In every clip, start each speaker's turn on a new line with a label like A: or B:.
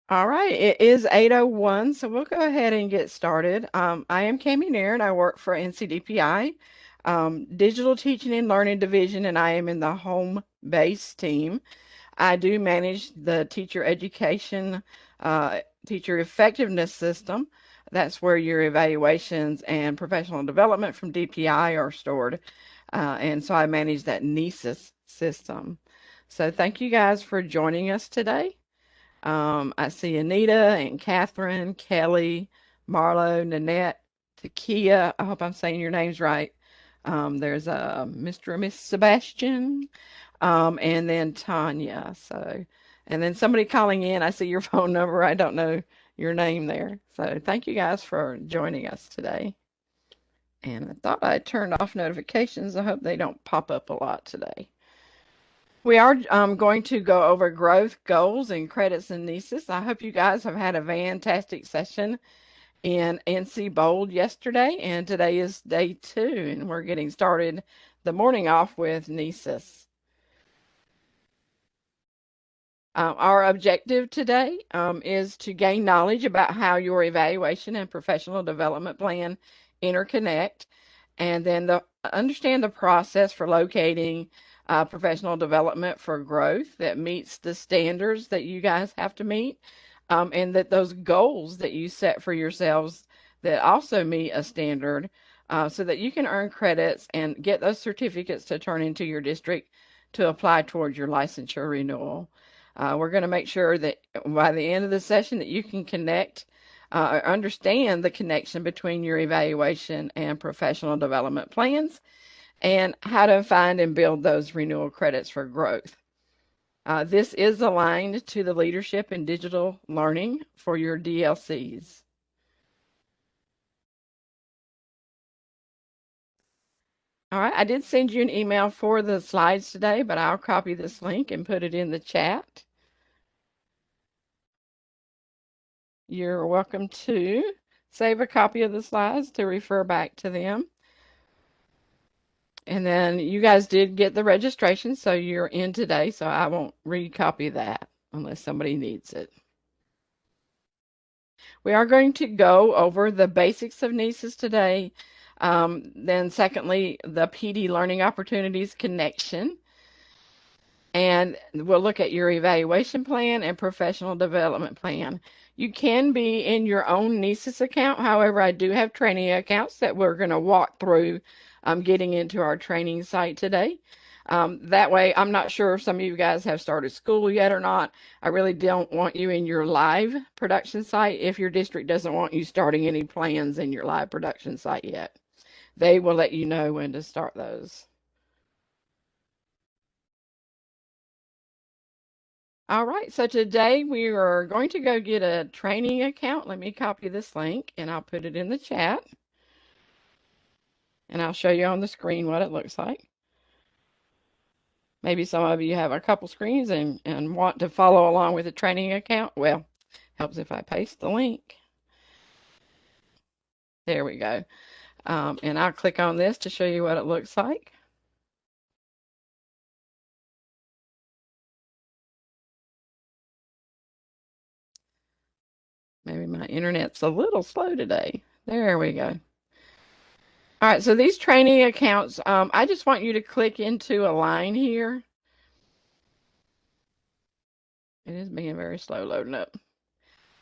A: All right, it is 8:01, so we'll go ahead and get started. I am Cami Narron. I work for NCDPI, Digital Teaching and Learning Division, and I am in the home base team. I do manage the teacher education, teacher effectiveness system. That's where your evaluations and professional development from DPI are stored. And so I manage that NCEES system. So thank you guys for joining us today. I see Anita and Catherine, Kelly, Marlo, Nanette, Takia. I hope I'm saying your names right. There's Mr. and Miss Sebastian, and then Tanya. So, and then somebody calling in. I see your phone number. I don't know your name there. So, thank you guys for joining us today. And I thought I turned off notifications. I hope they don't pop up a lot today. We are going to go over growth goals and credits and NCEES. I hope you guys have had a fantastic session in NCBOLD yesterday, and today is day 2, and we're getting started the morning off with NCEES. Our objective today is to gain knowledge about how your evaluation and professional development plan interconnect, and then understand the process for locating professional development for growth that meets the standards that you guys have to meet, and that those goals that you set for yourselves that also meet a standard, so that you can earn credits and get those certificates to turn into your district to apply towards your licensure renewal. We're going to make sure that by the end of the session that you can connect or understand the connection between your evaluation and professional development plans and how to find and build those renewal credits for growth. This is aligned to the leadership in digital learning for your DLCs. All right, I did send you an email for the slides today, but I'll copy this link and put it in the chat. You're welcome to save a copy of the slides to refer back to them. And then you guys did get the registration, so you're in today, so I won't recopy that unless somebody needs it. We are going to go over the basics of NCEES today. Then secondly, the PD learning opportunities connection. And we'll look at your evaluation plan and professional development plan. You can be in your own NCEES account. However, I do have training accounts that we're going to walk through getting into our training site today. That way, I'm not sure if some of you guys have started school yet or not. I really don't want you in your live production site if your district doesn't want you starting any plans in your live production site yet. They will let you know when to start those. All right, so today we are going to go get a training account. Let me copy this link and I'll put it in the chat. And I'll show you on the screen what it looks like. Maybe some of you have a couple screens and want to follow along with the training account. Well, helps if I paste the link. There we go. And I'll click on this to show you what it looks like. Maybe my internet's a little slow today. There we go. All right, so these training accounts, I just want you to click into a line here. It is being very slow loading up.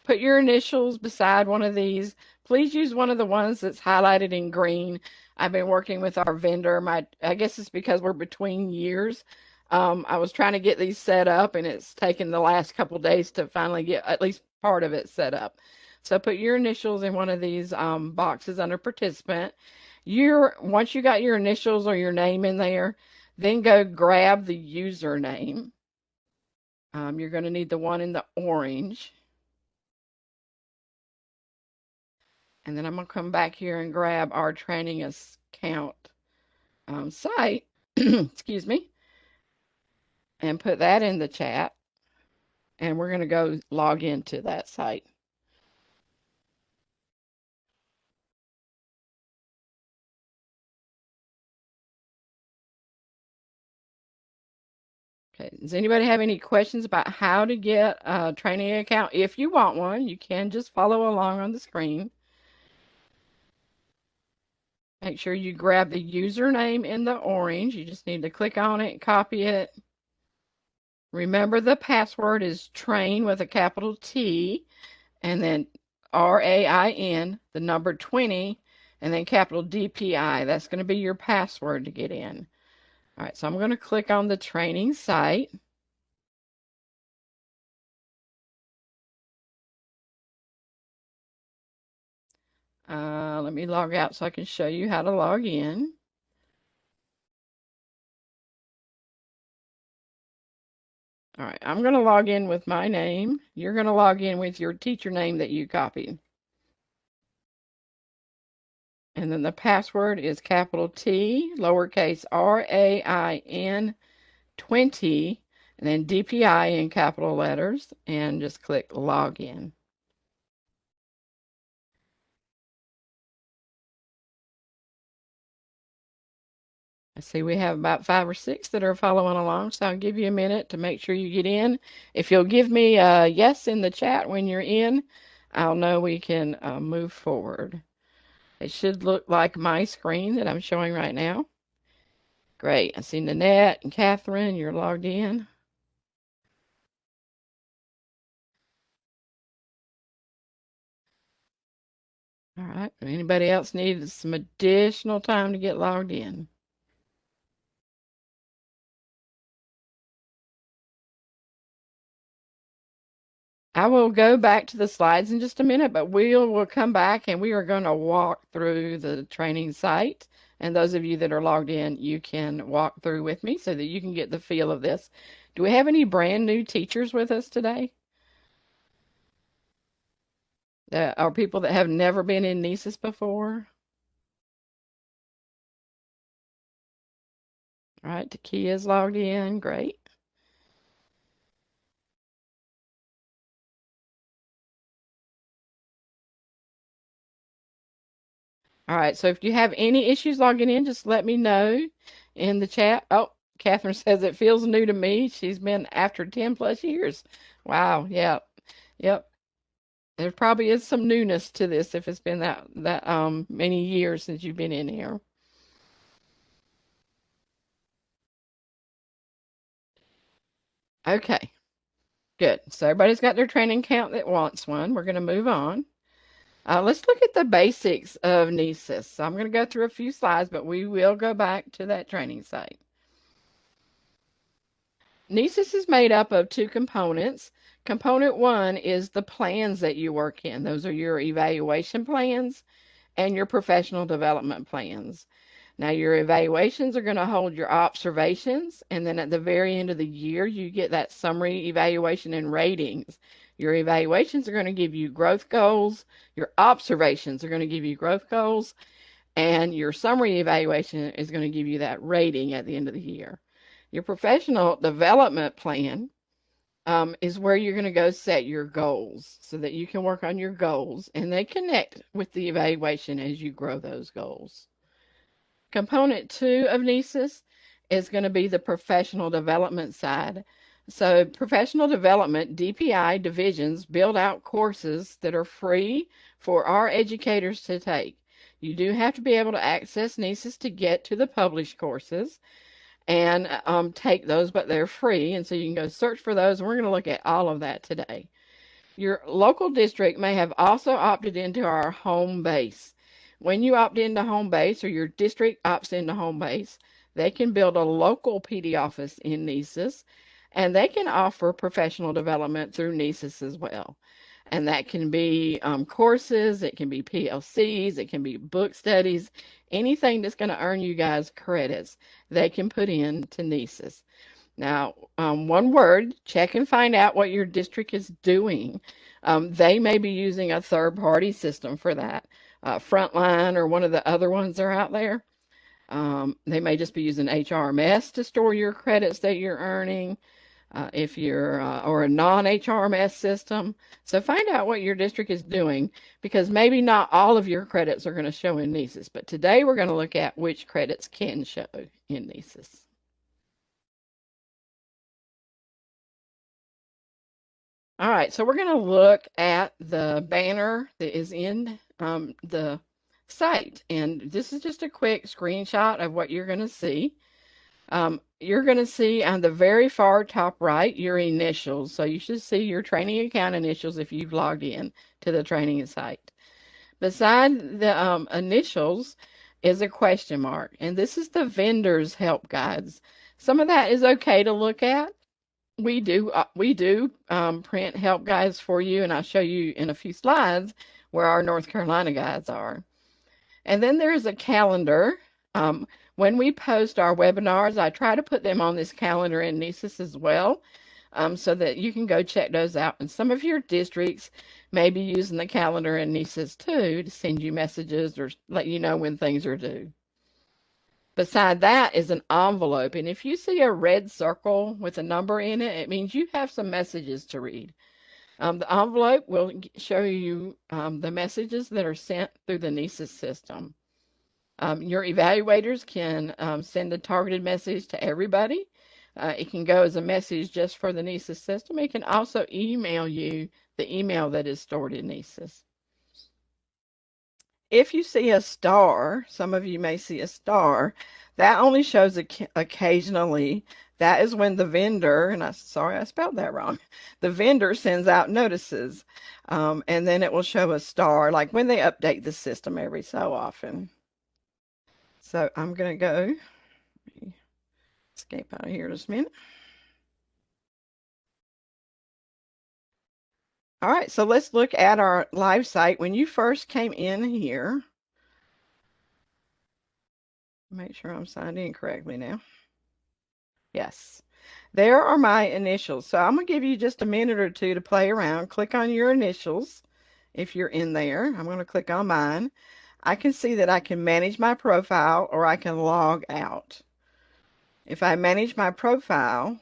A: Put your initials beside one of these. Please use one of the ones that's highlighted in green. I've been working with our vendor. I guess it's because we're between years. I was trying to get these set up, and it's taken the last couple days to finally get at least part of it set up. So put your initials in one of these boxes under participant. Once you got your initials or your name in there, then go grab the username. You're going to need the one in the orange. And then I'm going to come back here and grab our training account site, excuse me, and put that in the chat. And we're going to go log into that site. Okay. Does anybody have any questions about how to get a training account? If you want one, you can just follow along on the screen. Make sure you grab the username in the orange. You just need to click on it, copy it. Remember the password is train with a capital T and then RAIN, the number 20, and then capital DPI. That's going to be your password to get in. All right, so I'm going to click on the training site. Let me log out so I can show you how to log in. All right, I'm going to log in with my name. You're going to log in with your teacher name that you copied. And then the password is capital T, lowercase RAIN 20, and then DPI in capital letters, and just click login. I see we have about 5 or 6 that are following along, so I'll give you a minute to make sure you get in. If you'll give me a yes in the chat when you're in, I'll know we can move forward. It should look like my screen that I'm showing right now. Great. I see Nanette and Catherine, you're logged in. All right. Anybody else need some additional time to get logged in? I will go back to the slides in just a minute, but we'll come back and we are going to walk through the training site. And those of you that are logged in, you can walk through with me so that you can get the feel of this. Do we have any brand new teachers with us today? That are people that have never been in NCEES before? All right, Takia's logged in. Great. All right, so if you have any issues logging in, just let me know in the chat. Oh, Catherine says it feels new to me. She's been after 10 plus years. Wow, yeah. Yep. There probably is some newness to this if it's been that many years since you've been in here. Okay, good. So everybody's got their training account that wants one. We're going to move on. Let's look at the basics of NCEES. So I'm going to go through a few slides, but we will go back to that training site. NCEES is made up of 2 components. Component 1 is the plans that you work in. Those are your evaluation plans and your professional development plans. Now, your evaluations are going to hold your observations, and then at the very end of the year, you get that summary evaluation and ratings. Your evaluations are going to give you growth goals, your observations are going to give you growth goals, and your summary evaluation is going to give you that rating at the end of the year. Your professional development plan is where you're going to go set your goals so that you can work on your goals and they connect with the evaluation as you grow those goals. Component 2 of NCEES is going to be the professional development side. So professional development, DPI divisions build out courses that are free for our educators to take. You do have to be able to access NCEES to get to the published courses and take those, but they're free. And so you can go search for those. And we're going to look at all of that today. Your local district may have also opted into our home base. When you opt into home base or your district opts into home base, they can build a local PD office in NCEES and they can offer professional development through NCEES as well. And that can be courses, it can be PLCs, it can be book studies, anything that's going to earn you guys credits, they can put into NCEES. Now, one word, check and find out what your district is doing. They may be using a third-party system for that. Frontline or one of the other ones that are out there. They may just be using HRMS to store your credits that you're earning. If you're or a non-HRMS system. So find out what your district is doing because maybe not all of your credits are going to show in NCEES, but today we're going to look at which credits can show in NCEES. All right, so we're going to look at the banner that is in the site. And this is just a quick screenshot of what you're going to see. You're going to see on the very far top right your initials. So you should see your training account initials if you've logged in to the training site. Beside the initials is a question mark, and this is the vendor's help guides. Some of that is okay to look at. We do print help guides for you, and I'll show you in a few slides where our North Carolina guides are. And then there's a calendar. When we post our webinars, I try to put them on this calendar in NCEES as well, so that you can go check those out. And some of your districts may be using the calendar in NCEES too to send you messages or let you know when things are due. Beside that is an envelope, and if you see a red circle with a number in it, it means you have some messages to read. The envelope will show you the messages that are sent through the NCEES system. Your evaluators can send a targeted message to everybody. It can go as a message just for the NCEES system. It can also email you the email that is stored in NCEES. If you see a star, some of you may see a star, that only shows occasionally. That is when the vendor, and sorry I spelled that wrong, the vendor sends out notices, and then it will show a star, like when they update the system every so often. So I'm going to go escape out of here just a minute. All right, so let's look at our live site. When you first came in here, make sure I'm signed in correctly now. Yes, there are my initials. So I'm going to give you just a minute or two to play around. Click on your initials if you're in there. I'm going to click on mine. I can see that I can manage my profile or I can log out. If I manage my profile,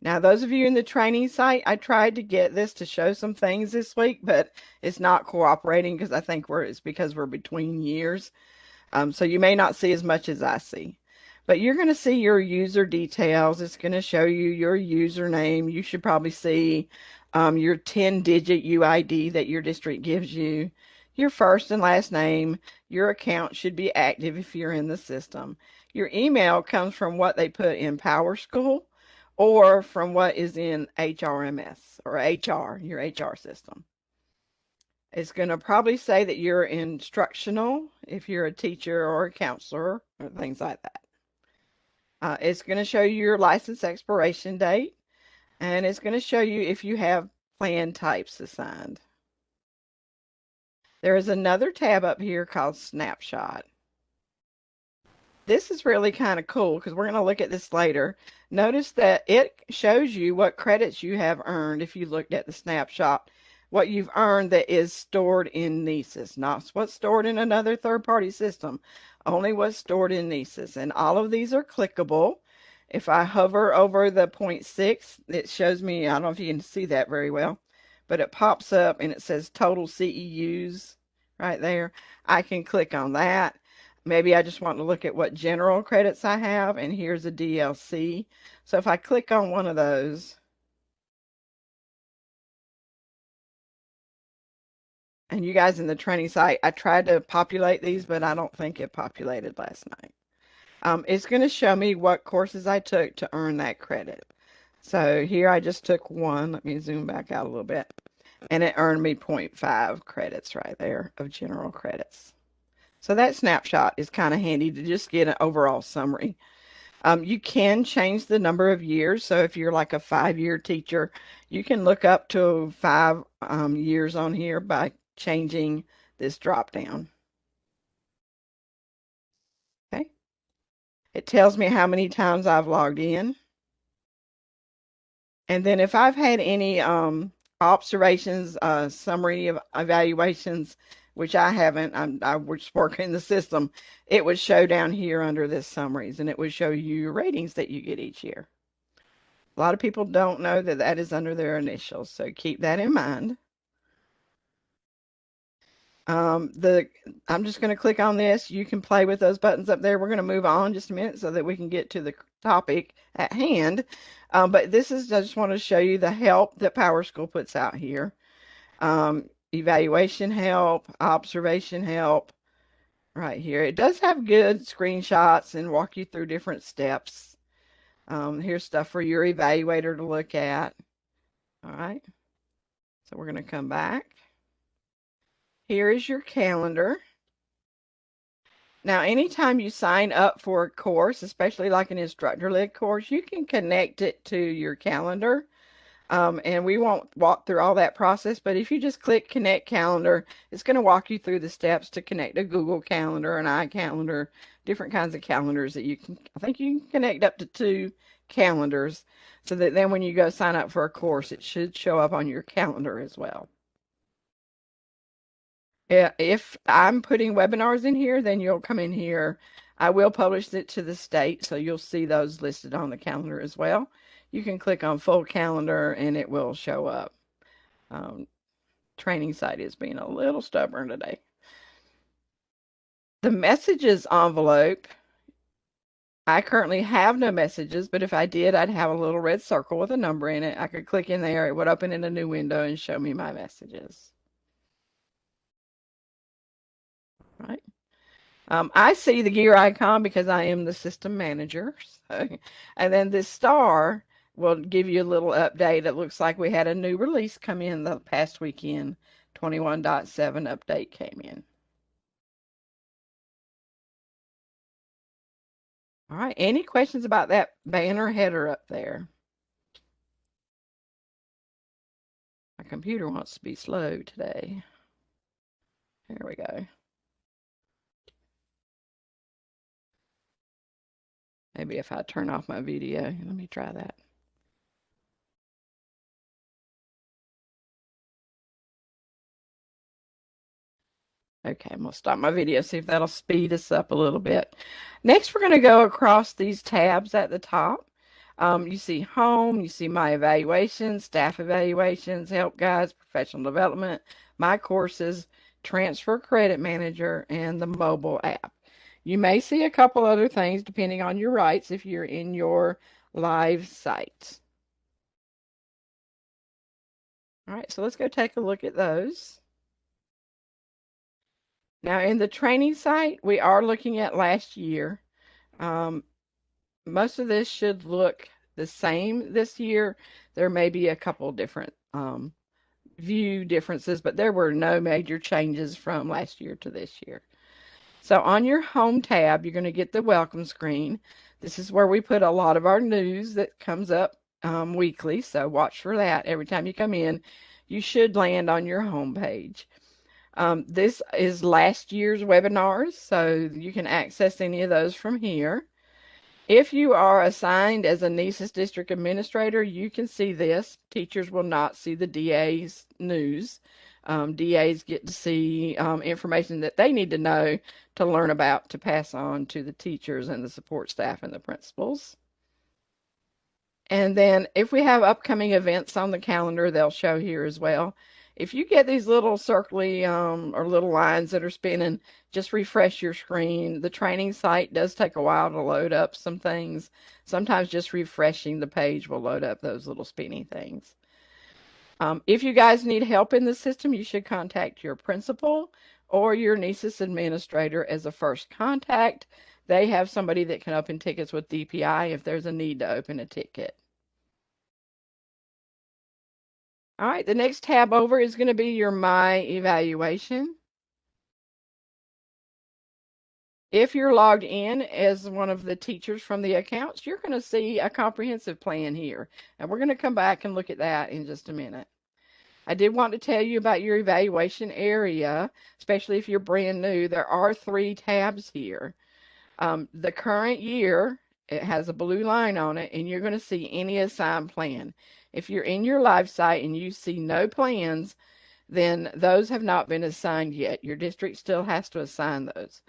A: now those of you in the training site, I tried to get this to show some things this week, but it's not cooperating because I think it's because we're between years. So you may not see as much as I see. But you're going to see your user details. It's going to show you your username. You should probably see your 10-digit UID that your district gives you, your first and last name. Your account should be active if you're in the system. Your email comes from what they put in PowerSchool or from what is in HRMS or HR, your HR system. It's going to probably say that you're instructional if you're a teacher or a counselor or things like that. It's going to show you your license expiration date, and it's going to show you if you have plan types assigned. There is another tab up here called Snapshot. This is really kind of cool because we're going to look at this later. Notice that it shows you what credits you have earned if you looked at the snapshot, what you've earned that is stored in NCEES, not what's stored in another third-party system, only what's stored in NCEES. And all of these are clickable. If I hover over the 0.6, it shows me, I don't know if you can see that very well, but it pops up and it says total CEUs right there. I can click on that. Maybe I just want to look at what general credits I have, and here's a DLC. So if I click on one of those, and you guys in the training site, I tried to populate these, but I don't think it populated last night. It's going to show me what courses I took to earn that credit. So here I just took one. Let me zoom back out a little bit. And it earned me 0.5 credits right there of general credits. So that snapshot is kind of handy to just get an overall summary. You can change the number of years. So if you're like a 5-year teacher, you can look up to 5 years on here by changing this drop down. Okay. It tells me how many times I've logged in. And then if I've had any observations, summary of evaluations, which I haven't, I was working the system, it would show down here under this summaries, and it would show you your ratings that you get each year. A lot of people don't know that that is under their initials, so keep that in mind. I'm just going to click on this. You can play with those buttons up there. We're going to move on just a minute so that we can get to the topic at hand. But this is, I just want to show you the help that PowerSchool puts out here. Evaluation help, observation help, right here. It does have good screenshots and walk you through different steps. Here's stuff for your evaluator to look at. All right. So we're going to come back. Here is your calendar. Now, anytime you sign up for a course, especially like an instructor-led course, you can connect it to your calendar. And we won't walk through all that process, but if you just click Connect Calendar, it's going to walk you through the steps to connect a Google Calendar, an iCalendar, different kinds of calendars that you can, I think you can connect up to 2 calendars, so that then when you go sign up for a course, it should show up on your calendar as well. Yeah, if I'm putting webinars in here, then you'll come in here. I will publish it to the state, so you'll see those listed on the calendar as well. You can click on full calendar and it will show up. Training site is being a little stubborn today. The messages envelope, I currently have no messages, but if I did, I'd have a little red circle with a number in it. I could click in there, it would open in a new window and show me my messages. Right. I see the gear icon because I am the system manager. So, and then this star will give you a little update. It looks like we had a new release come in the past weekend. 21.7 update came in. All right, any questions about that banner header up there? My computer wants to be slow today. There we go. Maybe if I turn off my video, let me try that. Okay, I'm going to stop my video, see if that'll speed us up a little bit. Next, we're going to go across these tabs at the top. You see home, you see my evaluations, staff evaluations, help guides, professional development, my courses, transfer credit manager, and the mobile app. You may see a couple other things depending on your rights if you're in your live site. All right, so let's go take a look at those. Now, in the training site, we are looking at last year. Most of this should look the same this year. There may be a couple different view differences, but there were no major changes from last year to this year. So on your home tab, you're going to get the welcome screen. This is where we put a lot of our news that comes up weekly, so watch for that. Every time you come in, you should land on your home page. This is last year's webinars, so you can access any of those from here. If you are assigned as a NCEES district administrator, you can see this. Teachers will not see the DA's news. DAs get to see information that they need to know to learn about to pass on to the teachers and the support staff and the principals. And then if we have upcoming events on the calendar, they'll show here as well. If you get these little circly or little lines that are spinning, just refresh your screen. The training site does take a while to load up some things. Sometimes just refreshing the page will load up those little spinny things. If you guys need help in the system, you should contact your principal or your NCEES administrator as a first contact. They have somebody that can open tickets with DPI if there's a need to open a ticket. All right, the next tab over is going to be your My Evaluation. If you're logged in as one of the teachers from the accounts, you're going to see a comprehensive plan here. And we're going to come back and look at that in just a minute. I did want to tell you about your evaluation area, especially if you're brand new. There are 3 tabs here. The current year, it has a blue line on it, and you're going to see any assigned plan. If you're in your live site and you see no plans, then those have not been assigned yet. Your district still has to assign those.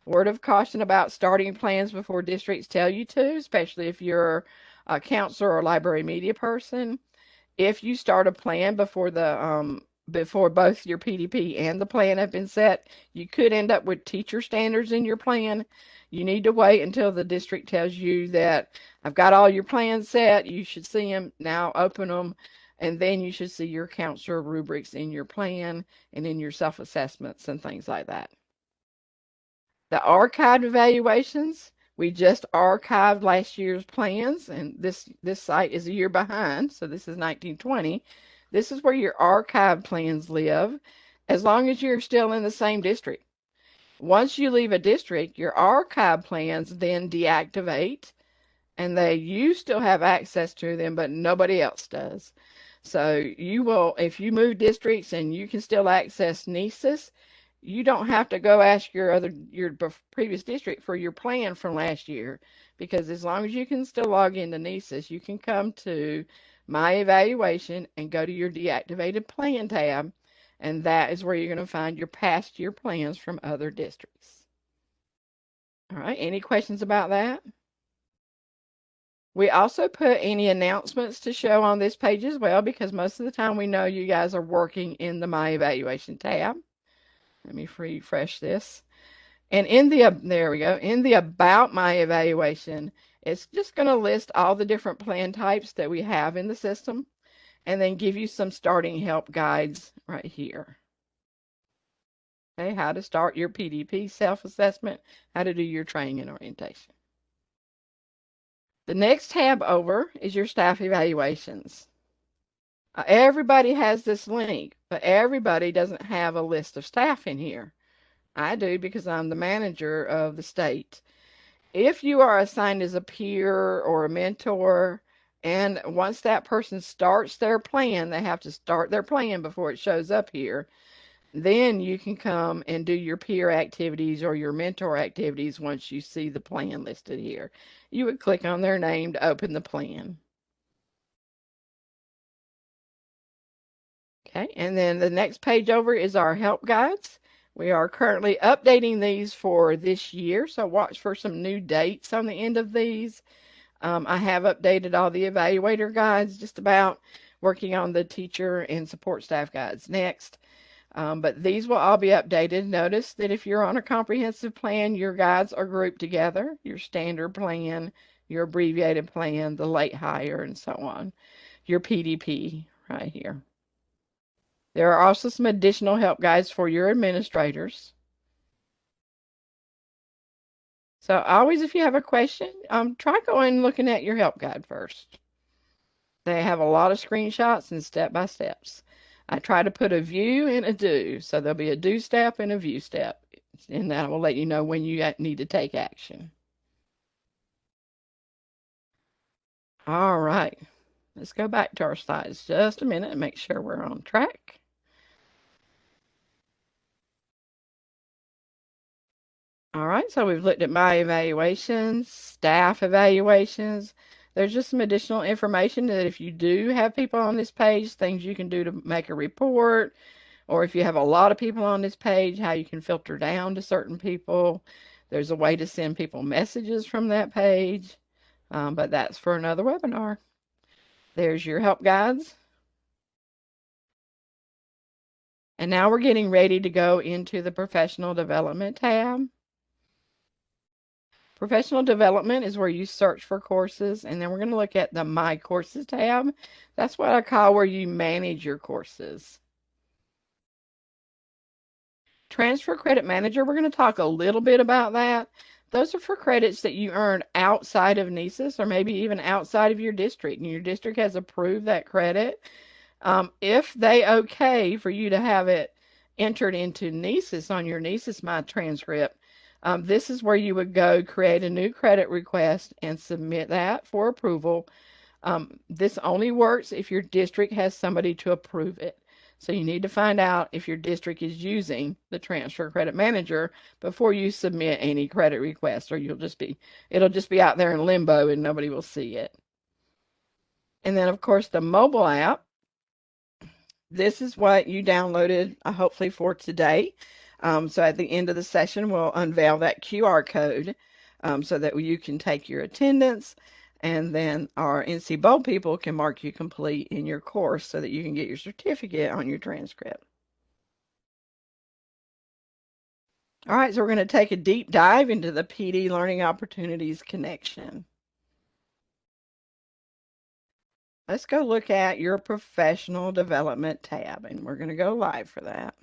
A: Word of caution about starting plans before districts tell you to, especially if you're a counselor or library media person. If you start a plan before the before both your PDP and the plan have been set. You could end up with teacher standards in your plan. You need to wait until the district tells you that I've got all your plans set. You should see them now, open them, and then you should see your counselor rubrics in your plan and in your self-assessments and things like that. The archived evaluations, we just archived last year's plans, and this site is a year behind, so this is 1920. This is where your archived plans live, as long as you're still in the same district. Once you leave a district, your archive plans then deactivate, and you still have access to them, but nobody else does. So you will, if you move districts and you can still access NCEES, you don't have to go ask your previous district for your plan from last year, because as long as you can still log into NCEES, you can come to My Evaluation and go to your Deactivated Plan tab, and that is where you're going to find your past year plans from other districts. All right, any questions about that? We also put any announcements to show on this page as well, because most of the time we know you guys are working in the My Evaluation tab. Let me refresh this. And there we go, in the About My Evaluation, it's just going to list all the different plan types that we have in the system, and then give you some starting help guides right here. Okay, how to start your PDP self-assessment, how to do your training and orientation. The next tab over is your staff evaluations. Everybody has this link, but everybody doesn't have a list of staff in here. I do, because I'm the manager of the state. If you are assigned as a peer or a mentor, and once that person starts their plan, they have to start their plan before it shows up here, then you can come and do your peer activities or your mentor activities once you see the plan listed here. You would click on their name to open the plan. Okay, and then the next page over is our help guides. We are currently updating these for this year, so watch for some new dates on the end of these. I have updated all the evaluator guides, just about, working on the teacher and support staff guides next. But these will all be updated. Notice that if you're on a comprehensive plan, your guides are grouped together, your standard plan, your abbreviated plan, the late hire, and so on. Your PDP right here. There are also some additional help guides for your administrators. So always, if you have a question, try going and looking at your help guide first. They have a lot of screenshots and step-by-steps. I try to put a view and a do, so there'll be a do step and a view step, and that will let you know when you need to take action. All right, let's go back to our slides just a minute and make sure we're on track. All right, so we've looked at my evaluations, staff evaluations. There's just some additional information that if you do have people on this page, things you can do to make a report, or if you have a lot of people on this page, how you can filter down to certain people. There's a way to send people messages from that page, but that's for another webinar. There's your help guides. And now we're getting ready to go into the professional development tab. Professional development is where you search for courses, and then we're going to look at the My Courses tab. That's what I call where you manage your courses. Transfer Credit Manager, we're going to talk a little bit about that. Those are for credits that you earn outside of NCEES or maybe even outside of your district, and your district has approved that credit. If they okay for you to have it entered into NCEES on your NCEES My Transcript, this is where you would go create a new credit request and submit that for approval. This only works if your district has somebody to approve it. So you need to find out if your district is using the Transfer Credit Manager before you submit any credit request, or it'll just be out there in limbo and nobody will see it. And then of course the mobile app. This is what you downloaded, hopefully for today. So at the end of the session, we'll unveil that QR code so that you can take your attendance. And then our NCBOLD people can mark you complete in your course so that you can get your certificate on your transcript. All right, so we're going to take a deep dive into the PD Learning Opportunities connection. Let's go look at your professional development tab, and we're going to go live for that.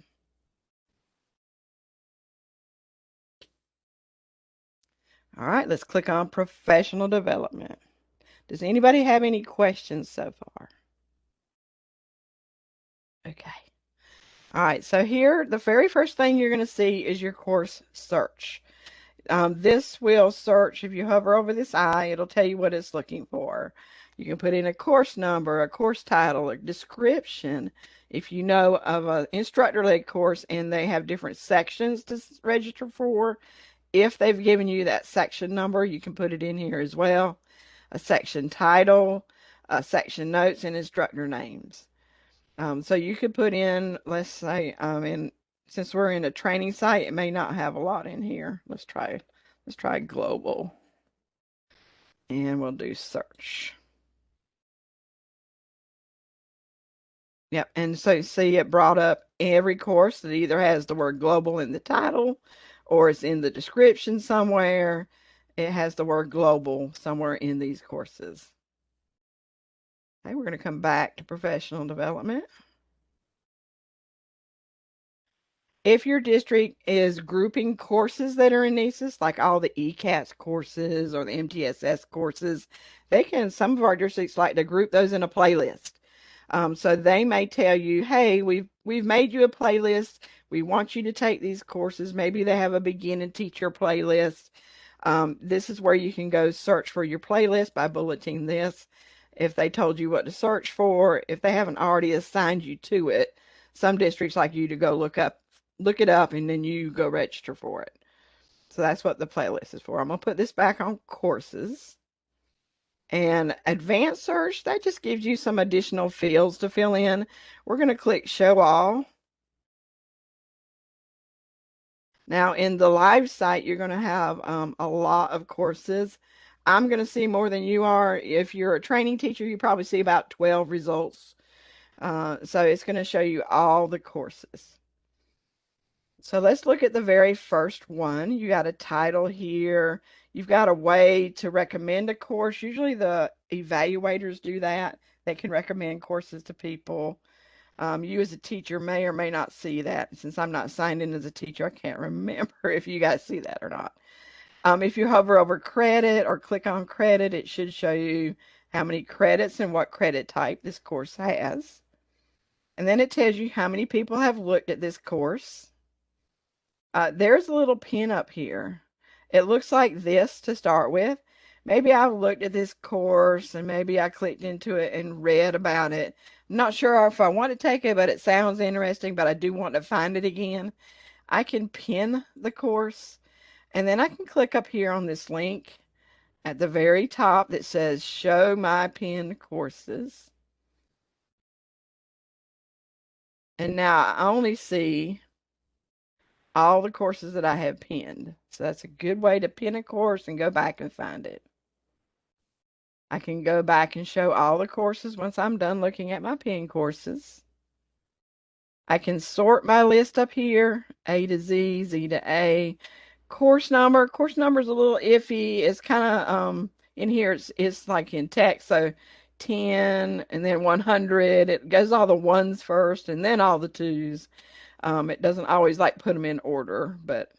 A: All right, let's click on professional development. Does anybody have any questions so far? Okay. All right, so here, the very first thing you're going to see is your course search. This will search, if you hover over this eye, it'll tell you what it's looking for. You can put in a course number, a course title, a description. If you know of an instructor-led course and they have different sections to register for, if they've given you that section number, you can put it in here as well. A section title, section notes, and instructor names. So you could put in, let's say, since we're in a training site, it may not have a lot in here. Let's try global, and we'll do search. Yep, and so see it brought up every course that either has the word global in the title or it's in the description somewhere. It has the word global somewhere in these courses. Okay, we're going to come back to professional development. If your district is grouping courses that are in NCEES, like all the ECATS courses or the MTSS courses, some of our districts like to group those in a playlist. So they may tell you, hey, we've made you a playlist. We want you to take these courses. Maybe they have a beginning teacher playlist. This is where you can go search for your playlist by bulleting this. If they told you what to search for, if they haven't already assigned you to it, some districts like you to go look it up, and then you go register for it. So that's what the playlist is for. I'm going to put this back on courses. And advanced search, that just gives you some additional fields to fill in. We're going to click show all. Now in the live site, you're going to have a lot of courses. I'm going to see more than you are. If you're a training teacher, you probably see about 12 results. So it's going to show you all the courses. So let's look at the very first one. You got a title here. You've got a way to recommend a course. Usually the evaluators do that. They can recommend courses to people. You as a teacher may or may not see that. Since I'm not signed in as a teacher, I can't remember if you guys see that or not. If you hover over credit or click on credit, it should show you how many credits and what credit type this course has. And then it tells you how many people have looked at this course. There's a little pin up here. It looks like this to start with. Maybe I've looked at this course and maybe I clicked into it and read about it. I'm not sure if I want to take it, but it sounds interesting, but I do want to find it again. I can pin the course, and then I can click up here on this link at the very top that says show my pinned courses. And now I only see all the courses that I have pinned. So that's a good way to pin a course and go back and find it. I can go back and show all the courses once I'm done looking at my pinned courses. I can sort my list up here, A to Z, Z to A. Course number is a little iffy. It's kind of in here it's like in text, so 10 and then 100. It goes all the ones first and then all the twos. It doesn't always like put them in order, but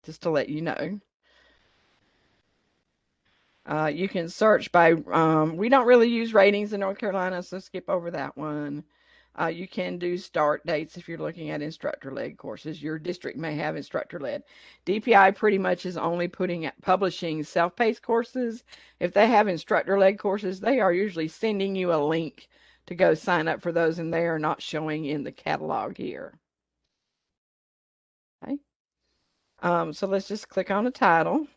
A: just to let you know. You can search by, we don't really use ratings in North Carolina, so skip over that one. You can do start dates if you're looking at instructor-led courses. Your district may have instructor-led. DPI pretty much is only publishing self-paced courses. If they have instructor-led courses, they are usually sending you a link to go sign up for those, and they are not showing in the catalog here. Okay. So let's just click on the title.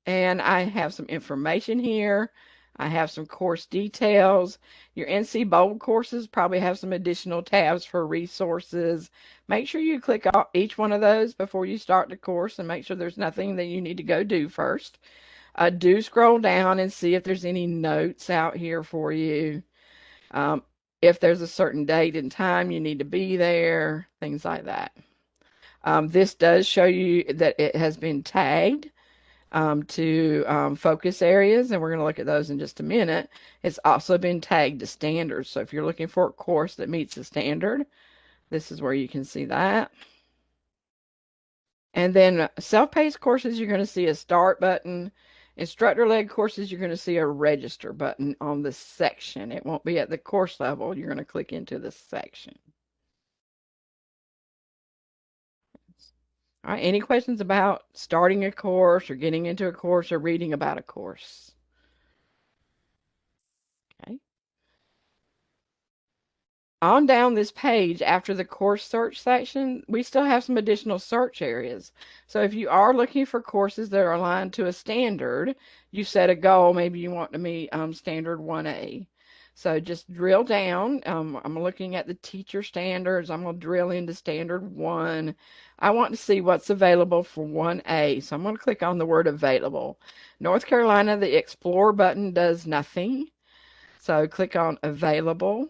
A: And I have some information here. I have some course details. Your NCBOLD courses probably have some additional tabs for resources. Make sure you click each one of those before you start the course and make sure there's nothing that you need to go do first. Do scroll down and see if there's any notes out here for you. Um, if there's a certain date and time you need to be there, things like that. This does show you that it has been tagged to focus areas, and we're going to look at those in just a minute. It's also been tagged to standards. So if you're looking for a course that meets the standard, this is where you can see that. And then self-paced courses, you're going to see a start button. Instructor-led courses, you're going to see a register button on the section. It won't be at the course level. You're going to click into the section. All right, any questions about starting a course or getting into a course or reading about a course? Okay. On down this page after the course search section, we still have some additional search areas. So if you are looking for courses that are aligned to a standard, you set a goal, maybe you want to meet standard 1A. So just drill down. I'm looking at the teacher standards. I'm going to drill into standard 1. I want to see what's available for 1A. So I'm going to click on the word available. North Carolina, the Explore button does nothing. So click on available.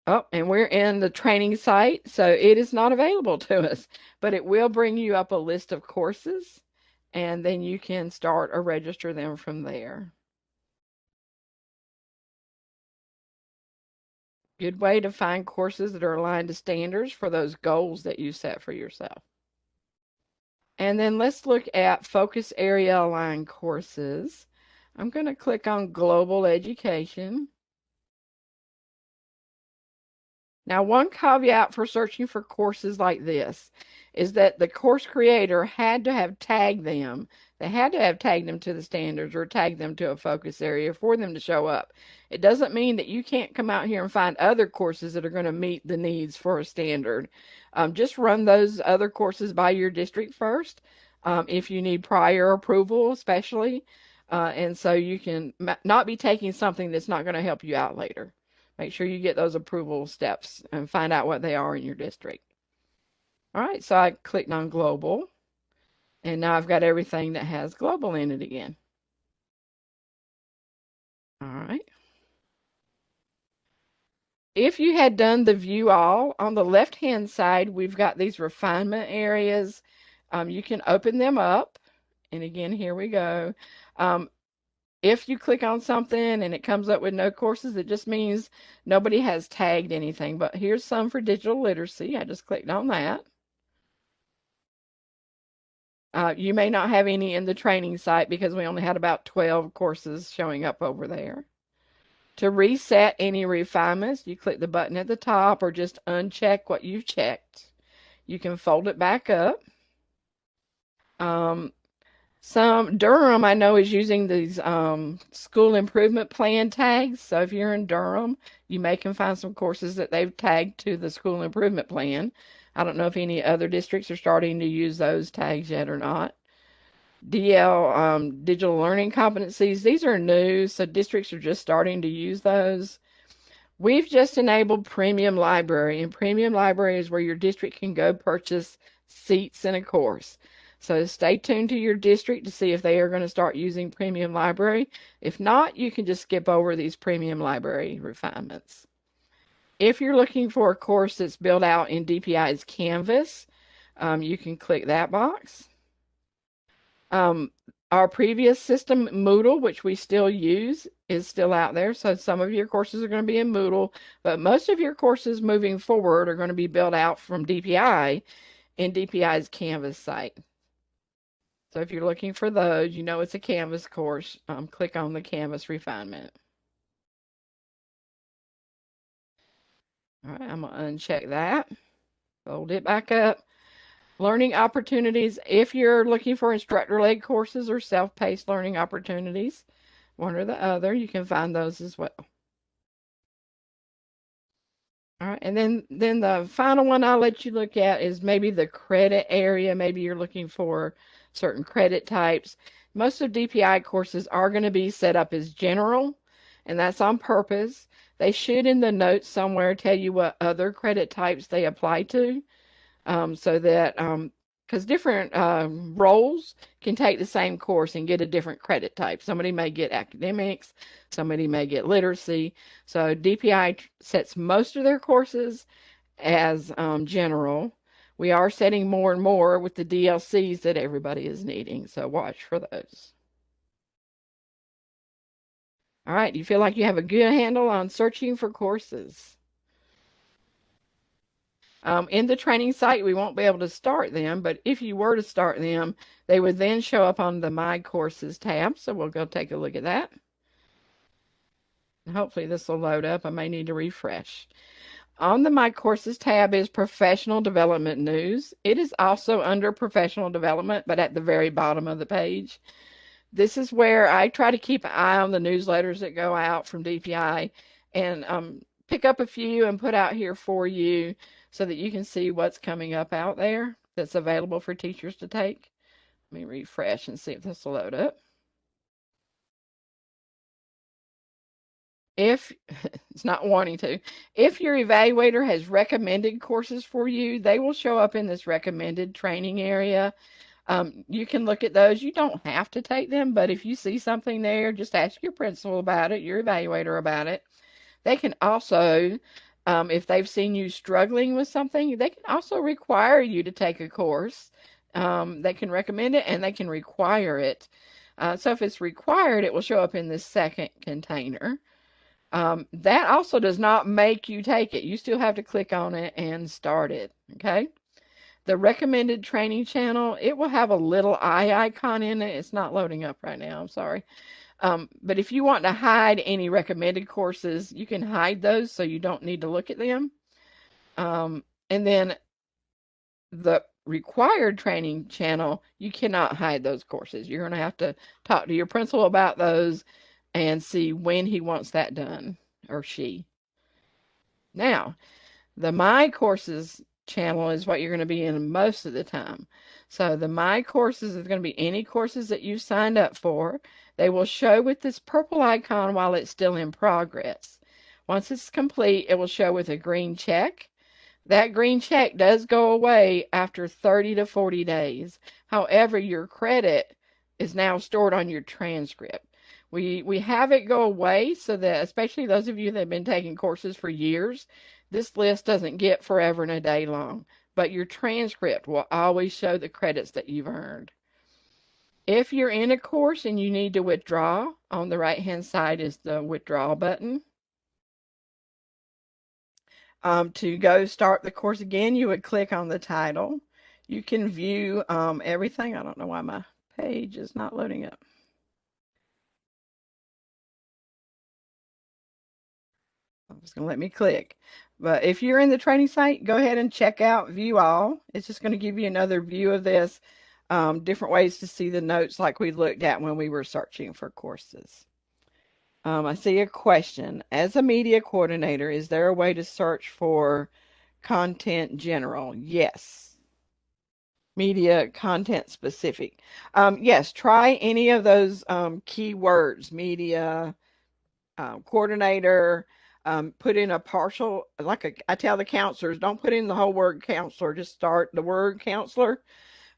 A: Oh, and we're in the training site, so it is not available to us, but it will bring you up a list of courses, and then you can start or register them from there. Good way to find courses that are aligned to standards for those goals that you set for yourself. And then let's look at focus area aligned courses. I'm going to click on global education. Now, one caveat for searching for courses like this is that the course creator had to have tagged them. They had to have tagged them to the standards or tagged them to a focus area for them to show up. It doesn't mean that you can't come out here and find other courses that are going to meet the needs for a standard. Just run those other courses by your district first, if you need prior approval, especially. And so you can not be taking something that's not going to help you out later. Make sure you get those approval steps and find out what they are in your district. All right, so I clicked on global, and now I've got everything that has global in it again. All right. If you had done the view all, on the left-hand side, we've got these refinement areas. You can open them up. And again, here we go. If you click on something and it comes up with no courses, it just means nobody has tagged anything. But here's some for digital literacy. I just clicked on that. You may not have any in the training site because we only had about 12 courses showing up over there. To reset any refinements, you click the button at the top or just uncheck what you've checked. You can fold it back up. Some Durham, I know, is using these school improvement plan tags. So if you're in Durham, you may can find some courses that they've tagged to the school improvement plan. I don't know if any other districts are starting to use those tags yet or not. Digital learning competencies, these are new, so districts are just starting to use those. We've just enabled Premium Library, and Premium Library is where your district can go purchase seats in a course. So stay tuned to your district to see if they are going to start using Premium Library. If not, you can just skip over these Premium Library refinements. If you're looking for a course that's built out in DPI's Canvas, you can click that box. Our previous system, Moodle, which we still use, is still out there. So some of your courses are going to be in Moodle, but most of your courses moving forward are going to be built out from DPI in DPI's Canvas site. So if you're looking for those, you know it's a Canvas course, click on the Canvas refinement. All right, I'm going to uncheck that, fold it back up. Learning opportunities, if you're looking for instructor-led courses or self-paced learning opportunities, one or the other, you can find those as well. All right, and then the final one I'll let you look at is maybe the credit area. Maybe you're looking for certain credit types. Most of DPI courses are going to be set up as general, and that's on purpose. They should in the notes somewhere tell you what other credit types they apply to, so that because different roles can take the same course and get a different credit type. Somebody may get academics, somebody may get literacy. So DPI sets most of their courses as general. We are setting more and more with the DLCs that everybody is needing, so watch for those. All right, do you feel like you have a good handle on searching for courses? In the training site, we won't be able to start them, but if you were to start them, they would then show up on the My Courses tab. So we'll go take a look at that. Hopefully this will load up. I may need to refresh. On the My Courses tab is Professional Development News. It is also under Professional Development, but at the very bottom of the page. This is where I try to keep an eye on the newsletters that go out from DPI and pick up a few and put out here for you so that you can see what's coming up out there that's available for teachers to take. Let me refresh and see if this will load up. If it's not wanting to, if your evaluator has recommended courses for you, they will show up in this recommended training area. You can look at those. You don't have to take them, but if you see something there, just ask your principal about it, your evaluator about it. They can also, if they've seen you struggling with something, they can also require you to take a course. They can recommend it and they can require it. So if it's required, it will show up in this second container. That also does not make you take it. You still have to click on it and start it, okay? The recommended training channel, it will have a little eye icon in it. It's not loading up right now, I'm sorry. But if you want to hide any recommended courses, you can hide those so you don't need to look at them. And then the required training channel, you cannot hide those courses. You're going to have to talk to your principal about those and see when he wants that done, or she. Now, the My Courses channel is what you're going to be in most of the time. So the My Courses is going to be any courses that you've signed up for. They will show with this purple icon while it's still in progress. Once it's complete, it will show with a green check. That green check does go away after 30 to 40 days. However, your credit is now stored on your transcript. We have it go away so that, especially those of you that have been taking courses for years, this list doesn't get forever and a day long, but your transcript will always show the credits that you've earned. If you're in a course and you need to withdraw, on the right-hand side is the withdrawal button. To go start the course again, you would click on the title. You can view everything. I don't know why my page is not loading up. It's going to let me click. But if you're in the training site, go ahead and check out View All. It's just going to give you another view of this, different ways to see the notes like we looked at when we were searching for courses. I see a question. As a media coordinator, is there a way to search for content general? Yes. Media content specific. Yes, try any of those keywords, media, coordinator. Put in a partial, I tell the counselors, don't put in the whole word counselor, just start the word counselor,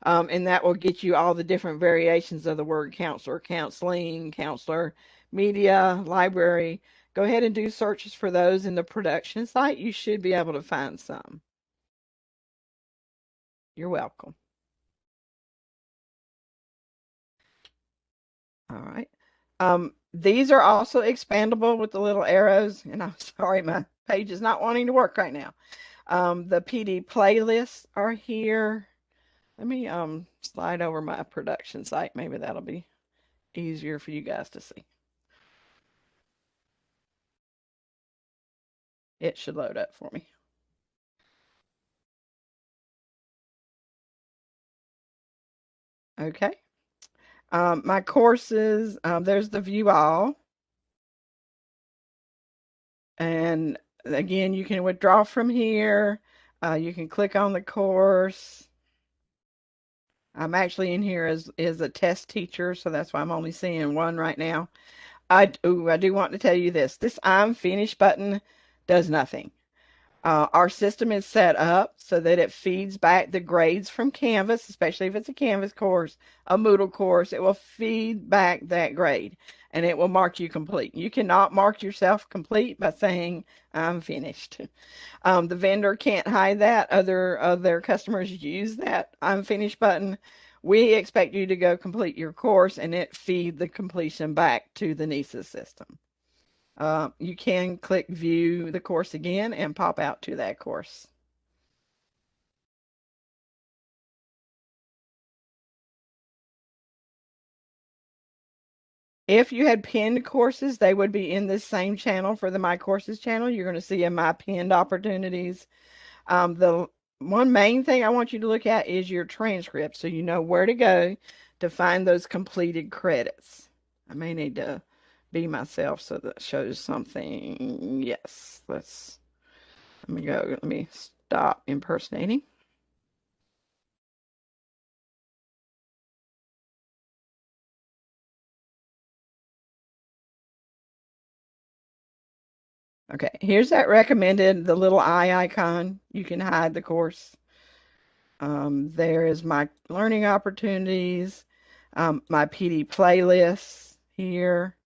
A: and that will get you all the different variations of the word counselor, counseling, counselor, media, library. Go ahead and do searches for those in the production site. You should be able to find some. You're welcome. All right. These are also expandable with the little arrows, and I'm sorry, my page is not wanting to work right now. The PD playlists are here. Let me slide over my production site. Maybe that'll be easier for you guys to see. It should load up for me. Okay. My courses, there's the view all. And again, you can withdraw from here. You can click on the course. I'm actually in here as a test teacher, so that's why I'm only seeing one right now. I do want to tell you this. This I'm finished button does nothing. Our system is set up so that it feeds back the grades from Canvas, especially if it's a Canvas course, a Moodle course. It will feed back that grade and it will mark you complete. You cannot mark yourself complete by saying, I'm finished. The vendor can't hide that. Other customers use that I'm finished button. We expect you to go complete your course and it feed the completion back to the NCEES system. You can click view the course again and pop out to that course. If you had pinned courses, they would be in this same channel for the My Courses channel. You're going to see in My Pinned Opportunities. The one main thing I want you to look at is your transcript so you know where to go to find those completed credits. I may need to be myself so that shows something. Yes, let me go. Let me stop impersonating. Okay, here's that recommended, the little eye icon. You can hide the course. There is my learning opportunities, my PD playlists here,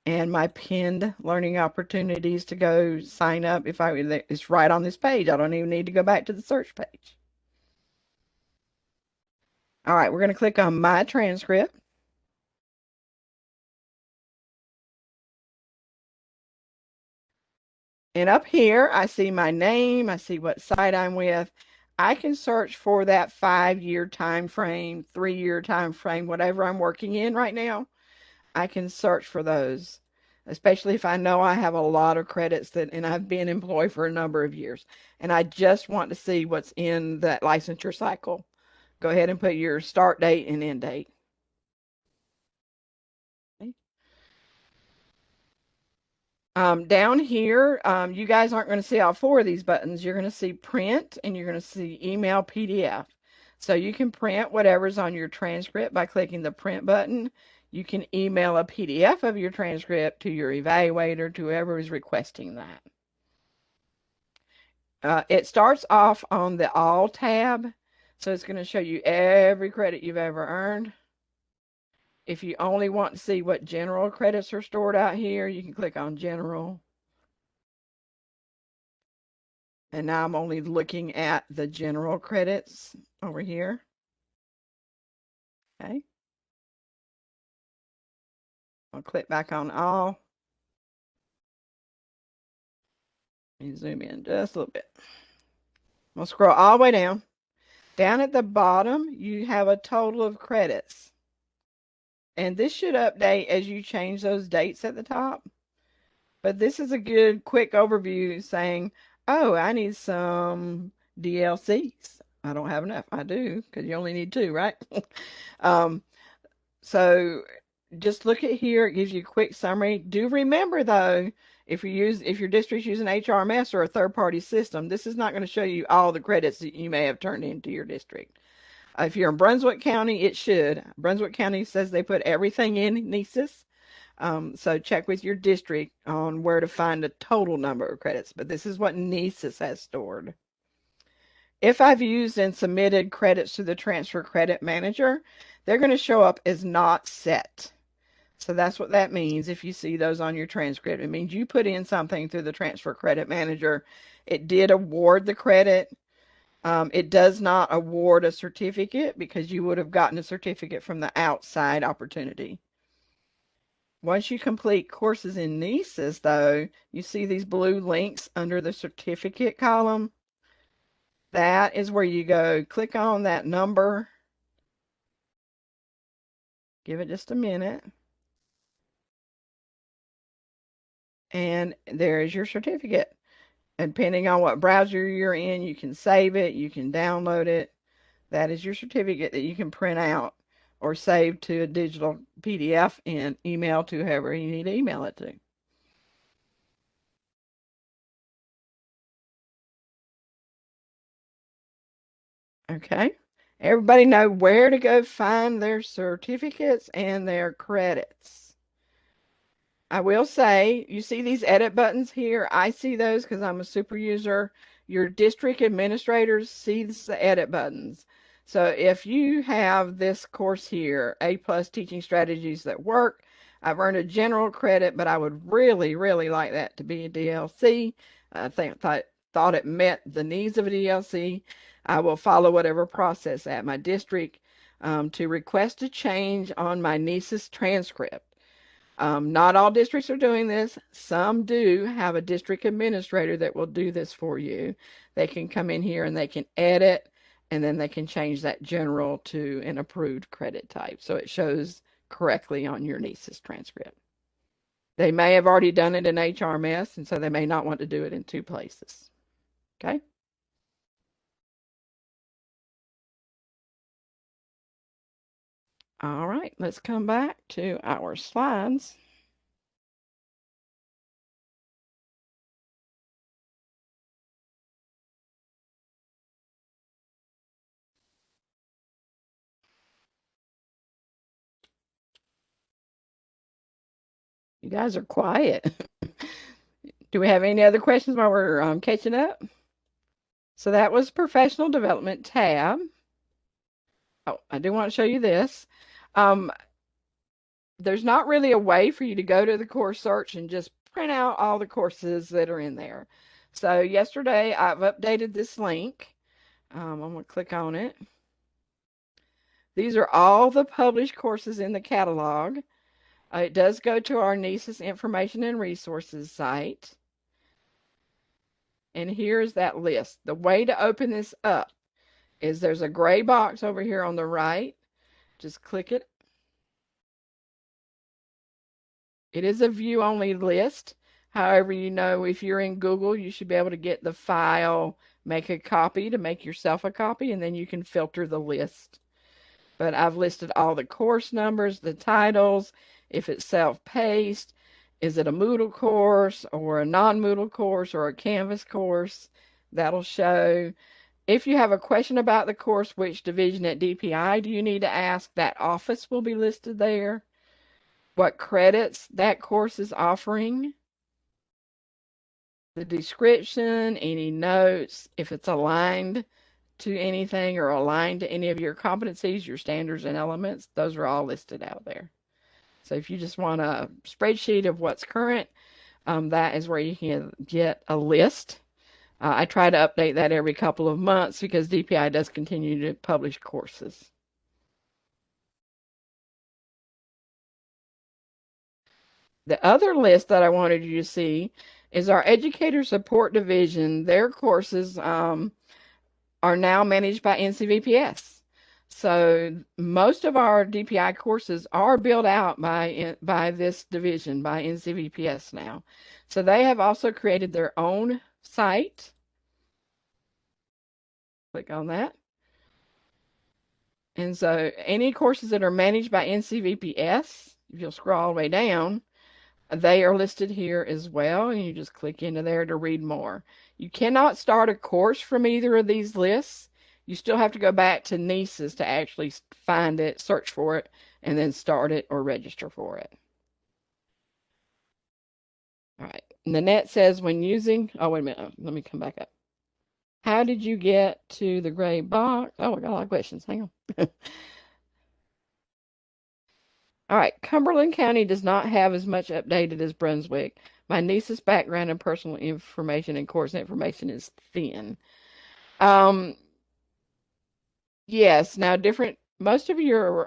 A: and my pinned learning opportunities to go sign up. It's right on this page. I don't even need to go back to the search page. All right, we're going to click on my transcript. And up here, I see my name. I see what site I'm with. I can search for that 5-year time frame, 3-year time frame, whatever I'm working in right now. I can search for those, especially if I know I have a lot of credits and I've been employed for a number of years. And I just want to see what's in that licensure cycle. Go ahead and put your start date and end date. Okay. Down here, you guys aren't going to see all 4 of these buttons. You're going to see print and you're going to see email PDF. So you can print whatever's on your transcript by clicking the print button. You can email a PDF of your transcript to your evaluator, to whoever is requesting that. It starts off on the All tab. So it's going to show you every credit you've ever earned. If you only want to see what general credits are stored out here, you can click on General. And now I'm only looking at the general credits over here. Okay. I'll click back on all. And zoom in just a little bit. I'll scroll all the way down. Down at the bottom, you have a total of credits. And this should update as you change those dates at the top. But this is a good quick overview saying, oh, I need some DLCs. I don't have enough. I do, because you only need 2, right? um, so just look at here. It gives you a quick summary. Do remember though, if your district's using HRMS or a third-party system, this is not going to show you all the credits that you may have turned into your district. If you're in Brunswick County, it should. Brunswick County says they put everything in NCEES. So check with your district on where to find the total number of credits. But this is what NCEES has stored. If I've used and submitted credits to the Transfer Credit Manager, they're going to show up as not set. So that's what that means if you see those on your transcript. It means you put in something through the Transfer Credit Manager. It did award the credit. It does not award a certificate because you would have gotten a certificate from the outside opportunity. Once you complete courses in NCEES, though, you see these blue links under the certificate column. That is where you go. Click on that number. Give it just a minute. And there is your certificate. And depending on what browser you're in, you can save it, you can download it. That is your certificate that you can print out or save to a digital PDF and email to whoever you need to email it to. Okay. Everybody know where to go find their certificates and their credits. I will say, you see these edit buttons here? I see those because I'm a super user. Your district administrators see the edit buttons. So if you have this course here, A plus teaching strategies that work, I've earned a general credit, but I would really, really like that to be a DLC. I thought it met the needs of a DLC. I will follow whatever process at my district to request a change on my NCEES transcript. Not all districts are doing this. Some do have a district administrator that will do this for you. They can come in here and they can edit, and then they can change that general to an approved credit type. So it shows correctly on your NCEES transcript. They may have already done it in HRMS, and so they may not want to do it in two places. Okay? All right, let's come back to our slides. You guys are quiet. Do we have any other questions while we're catching up? So that was professional development tab. Oh, I do want to show you this. Um, there's not really a way for you to go to the course search and just print out all the courses that are in there. So yesterday I've updated this link. I'm going to click on it. These are all the published courses in the catalog. It does go to our NCEES information and resources site. And here's that list. The way to open this up is there's a gray box over here on the right. Just click it. It is a view only list. However, if you're in Google, you should be able to get the file, make a copy to make yourself a copy, and then you can filter the list. But I've listed all the course numbers, the titles, if it's self-paced, is it a Moodle course or a non-Moodle course or a Canvas course? That'll show. If you have a question about the course, which division at DPI do you need to ask? That office will be listed there. What credits that course is offering, the description, any notes, if it's aligned to anything or aligned to any of your competencies, your standards and elements, those are all listed out there. So if you just want a spreadsheet of what's current, that is where you can get a list. I try to update that every couple of months because DPI does continue to publish courses. The other list that I wanted you to see is our Educator Support Division. Their courses are now managed by NCVPS. So most of our DPI courses are built out by this division, by NCVPS now. So they have also created their own site. Click on that. And so any courses that are managed by NCVPS, if you'll scroll all the way down, they are listed here as well, and you just click into there to read more. You cannot start a course from either of these lists. You still have to go back to NCEES to actually find it, search for it, and then start it or register for it. All right. And the net says when using, oh, wait a minute. Let me come back up. How did you get to the gray box? Oh, I got a lot of questions. Hang on. All right, Cumberland County does not have as much updated as Brunswick. My niece's background and personal information and course information is thin. Um, yes, now most of your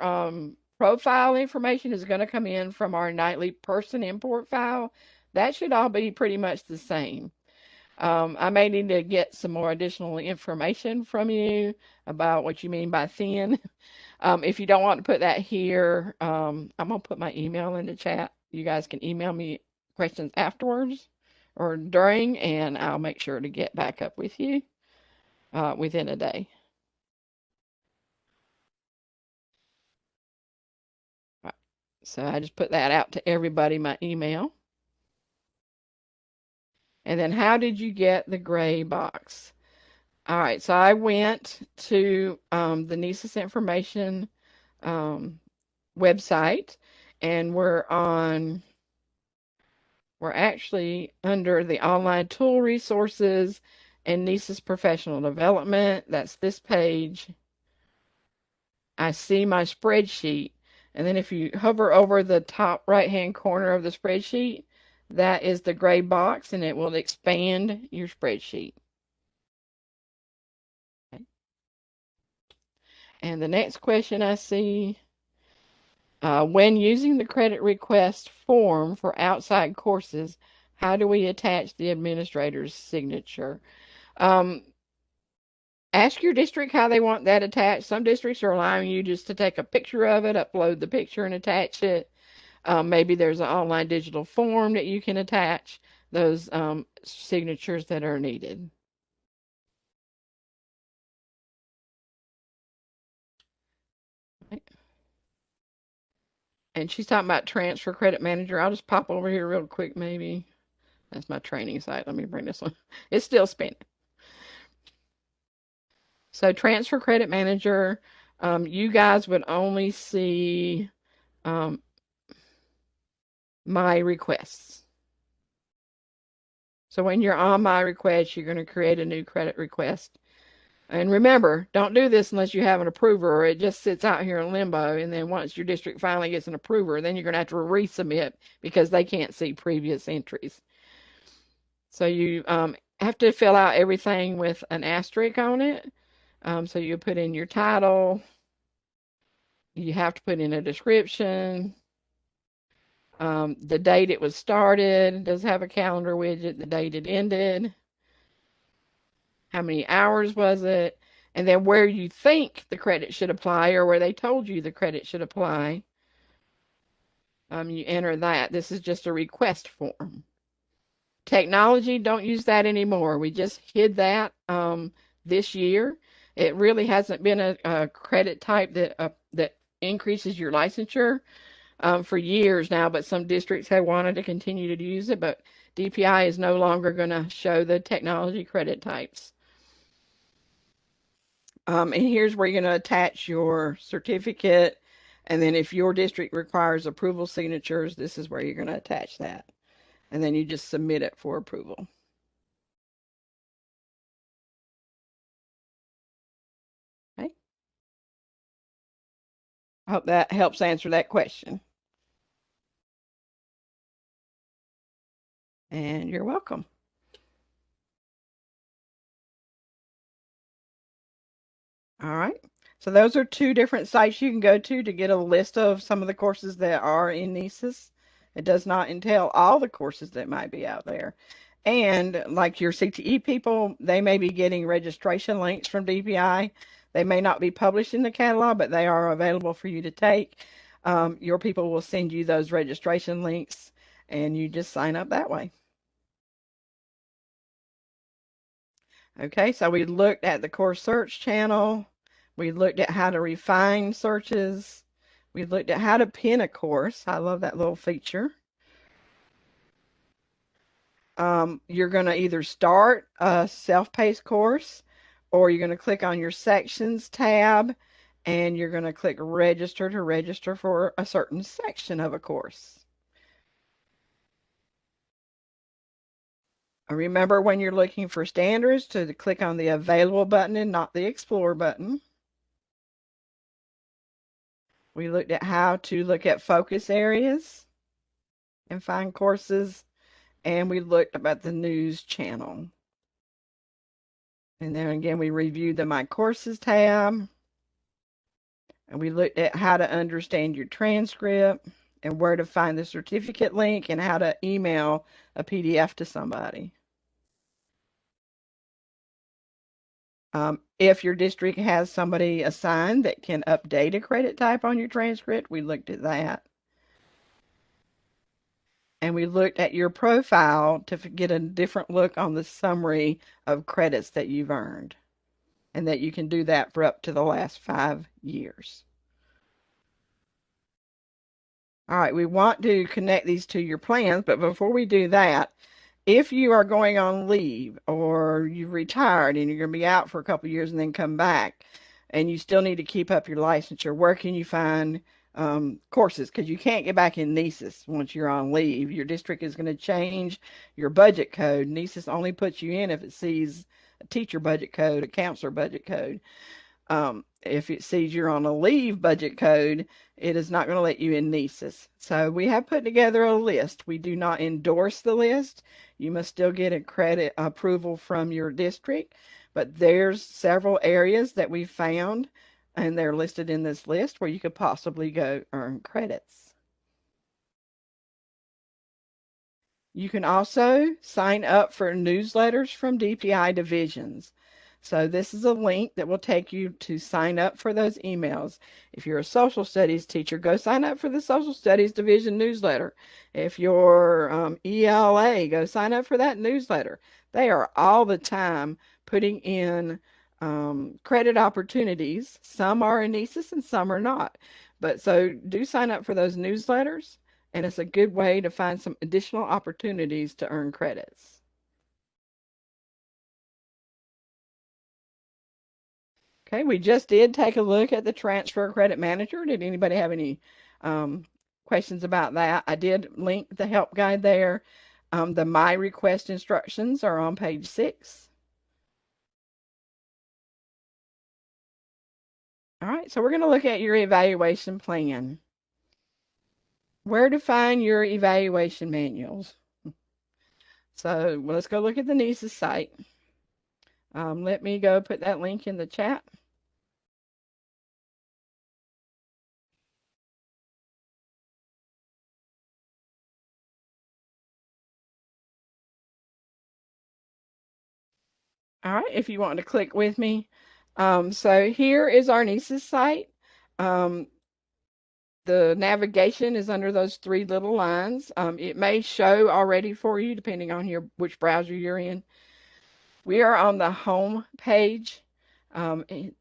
A: profile information is going to come in from our nightly person import file. That should all be pretty much the same. I may need to get some more additional information from you about what you mean by thin. If you don't want to put that here, I'm going to put my email in the chat. You guys can email me questions afterwards or during, and I'll make sure to get back up with you within a day. Right. So I just put that out to everybody, my email. And then how did you get the gray box? All right, so I went to the NCEES information website, and we're on We're actually under the online tool resources and NCEES professional development. That's this page. I see my spreadsheet. And then if you hover over the top right-hand corner of the spreadsheet, that is the gray box, and it will expand your spreadsheet. Okay. And the next question I see, when using the credit request form for outside courses, how do we attach the administrator's signature? Um, Ask your district how they want that attached. Some districts are allowing you just to take a picture of it, upload the picture, and attach it. Maybe there's an online digital form that you can attach those signatures that are needed. Right. And she's talking about transfer credit manager. I'll just pop over here real quick, maybe. That's my training site. Let me bring this one. It's still spinning. So transfer credit manager, you guys would only see um, my requests. So when you're on my request, you're going to create a new credit request. And remember, don't do this unless you have an approver, or it just sits out here in limbo. And then once your district finally gets an approver, then you're going to have to resubmit because they can't see previous entries. So you have to fill out everything with an asterisk on it. So you put in your title. You have to put in a description. The date it was started. It does have a calendar widget. The date it ended. How many hours was it? And then where you think the credit should apply or where they told you the credit should apply. You enter that. This is just a request form. Technology, don't use that anymore. We just hid that this year. It really hasn't been a credit type that increases your licensure for years now, but some districts have wanted to continue to use it, but DPI is no longer going to show the technology credit types. And here's where you're going to attach your certificate. And then if your district requires approval signatures, this is where you're going to attach that. And then you just submit it for approval. Okay. I hope that helps answer that question. And you're welcome. All right. So those are two different sites you can go to get a list of some of the courses that are in NCEES. It does not entail all the courses that might be out there. And like your CTE people, they may be getting registration links from DPI. They may not be published in the catalog, but they are available for you to take. Your people will send you those registration links, and you just sign up that way. Okay, so we looked at the course search channel. We looked at how to refine searches. We looked at how to pin a course. I love that little feature. You're going to either start a self-paced course, or you're going to click on your sections tab, and you're going to click register to register for a certain section of a course. Remember, when you're looking for standards, to click on the available button and not the explore button. We looked at how to look at focus areas and find courses, and we looked about the news channel. And then again, we reviewed the My Courses tab, and we looked at how to understand your transcript and where to find the certificate link and how to email a PDF to somebody. If your district has somebody assigned that can update a credit type on your transcript, we looked at that. And we looked at your profile to get a different look on the summary of credits that you've earned, and that you can do that for up to the last 5 years. All right, we want to connect these to your plans, but before we do that, if you are going on leave or you've retired and you're going to be out for a couple of years and then come back and you still need to keep up your licensure, where can you find courses because you can't get back in NCEES once you're on leave. Your district is going to change your budget code. NCEES only puts you in if it sees a teacher budget code, a counselor budget code. If it sees you're on a leave budget code, it is not going to let you in NCEES. So we have put together a list. We do not endorse the list. You must still get a credit approval from your district, but there's several areas that we found, and they're listed in this list where you could possibly go earn credits. You can also sign up for newsletters from DPI divisions. So this is a link that will take you to sign up for those emails. If you're a social studies teacher, go sign up for the social studies division newsletter. If you're ELA, go sign up for that newsletter. They are all the time putting in credit opportunities. Some are in NCEES and some are not. But so do sign up for those newsletters, and it's a good way to find some additional opportunities to earn credits. Okay, we just did take a look at the transfer credit manager. Did anybody have any questions about that? I did link the help guide there. The My Request instructions are on page 6. All right, so we're going to look at your evaluation plan. Where to find your evaluation manuals. So let's go look at the NCEES site. Let me go put that link in the chat. All right, if you want to click with me. So here is our NCEES site. The navigation is under those 3 little lines. It may show already for you depending on which browser you're in. We are on the home page.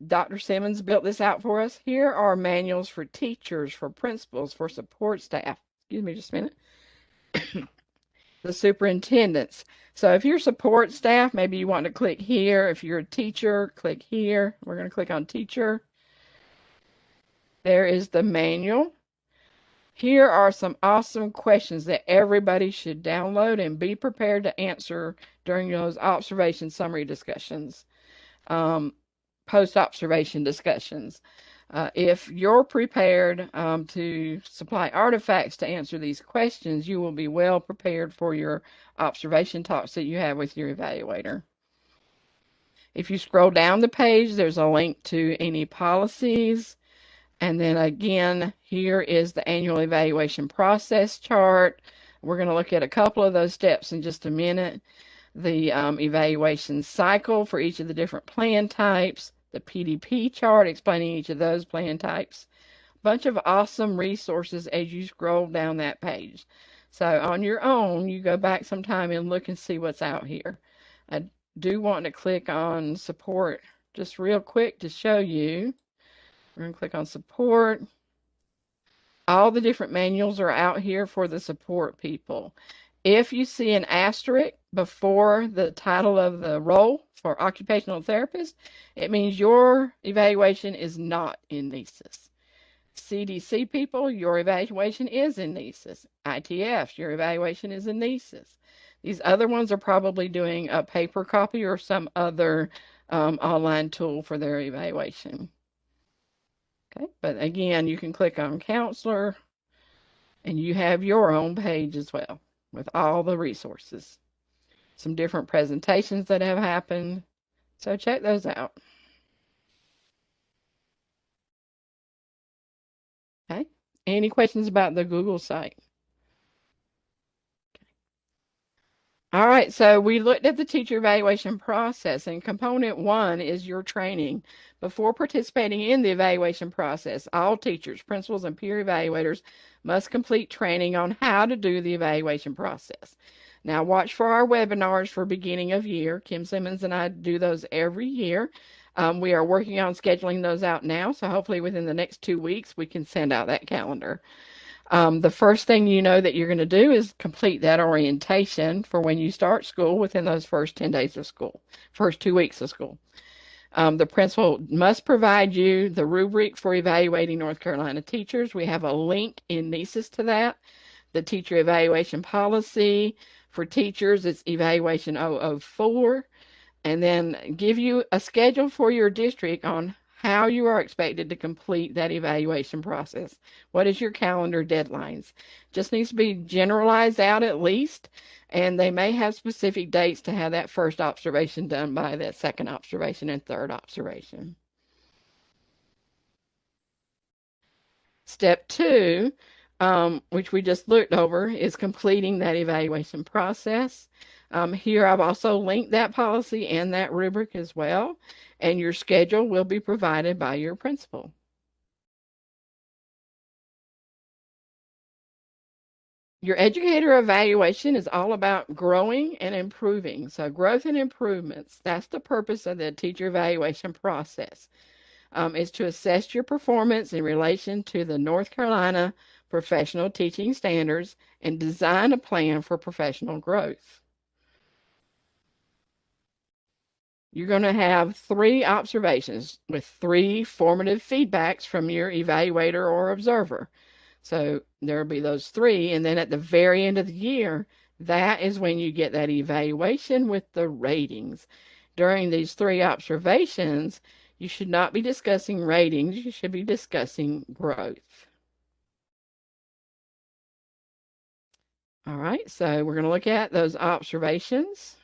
A: Dr. Simmons built this out for us. Here are manuals for teachers, for principals, for support staff. Excuse me just a minute. The superintendents. So if you're support staff, maybe you want to click here. If you're a teacher, click here. We're going to click on teacher. There is the manual. Here are some awesome questions that everybody should download and be prepared to answer during those observation summary discussions, post-observation discussions. If you're prepared to supply artifacts to answer these questions, you will be well prepared for your observation talks that you have with your evaluator. If you scroll down the page, there's a link to any policies. And then again, here is the annual evaluation process chart. We're going to look at a couple of those steps in just a minute. The evaluation cycle for each of the different plan types, the PDP chart explaining each of those plan types. A bunch of awesome resources as you scroll down that page. So on your own, you go back sometime and look and see what's out here. I do want to click on support just real quick to show you. We're going to click on support. All the different manuals are out here for the support people. If you see an asterisk before the title of the role for occupational therapist, it means your evaluation is not in NCEES. CDC people, your evaluation is in NCEES. ITFs, your evaluation is in NCEES. These other ones are probably doing a paper copy or some other online tool for their evaluation. Okay, but again, you can click on counselor and you have your own page as well with all the resources. Some different presentations that have happened. So check those out. Okay, any questions about the Google site? All right, so we looked at the teacher evaluation process, and component 1 is your training. Before participating in the evaluation process, all teachers, principals, and peer evaluators must complete training on how to do the evaluation process. Now, watch for our webinars for beginning of year. Kim Simmons and I do those every year. We are working on scheduling those out now, so hopefully within the next 2 weeks, we can send out that calendar. The first thing you know that you're going to do is complete that orientation for when you start school within those first 10 days of school, first 2 weeks of school. The principal must provide you the rubric for evaluating North Carolina teachers. We have a link in NCEES to that. The teacher evaluation policy for teachers is evaluation 004, and then give you a schedule for your district on how you are expected to complete that evaluation process. What is your calendar deadlines? Just needs to be generalized out at least, and they may have specific dates to have that first observation done by, that second observation and third observation. Step two, which we just looked over, is completing that evaluation process. Here I've also linked that policy and that rubric as well, and your schedule will be provided by your principal. Your educator evaluation is all about growing and improving. So growth and improvements, that's the purpose of the teacher evaluation process, is to assess your performance in relation to the North Carolina professional teaching standards and design a plan for professional growth. You're going to have 3 observations with 3 formative feedbacks from your evaluator or observer. So there'll be those 3, and then at the very end of the year, that is when you get that evaluation with the ratings. During these 3 observations, you should not be discussing ratings, you should be discussing growth. All right, so we're going to look at those observations.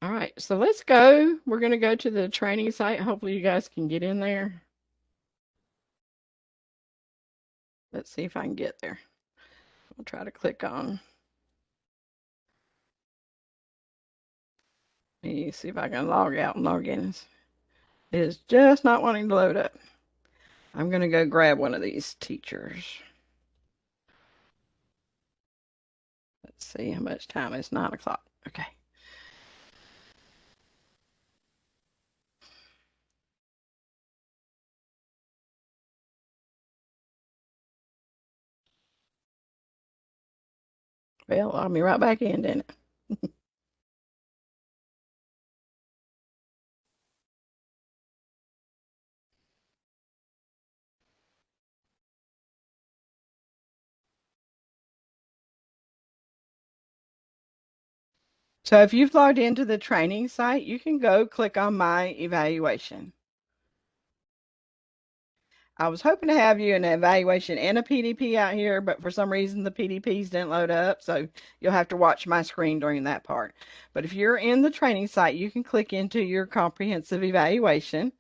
A: All right, so let's go. We're going to go to the training site. Hopefully you guys can get in there. Let's see if I can get there. I'll try to click on. Let me see if I can log out and log in. It is just not wanting to load up. I'm going to go grab one of these teachers. Let's see how much time. It's 9 o'clock. Okay. Well, I'll be right back in, didn't it? So if you've logged into the training site, you can go click on my evaluation. I was hoping to have you an evaluation and a PDP out here, but for some reason the PDPs didn't load up, so you'll have to watch my screen during that part. But if you're in the training site, you can click into your comprehensive evaluation,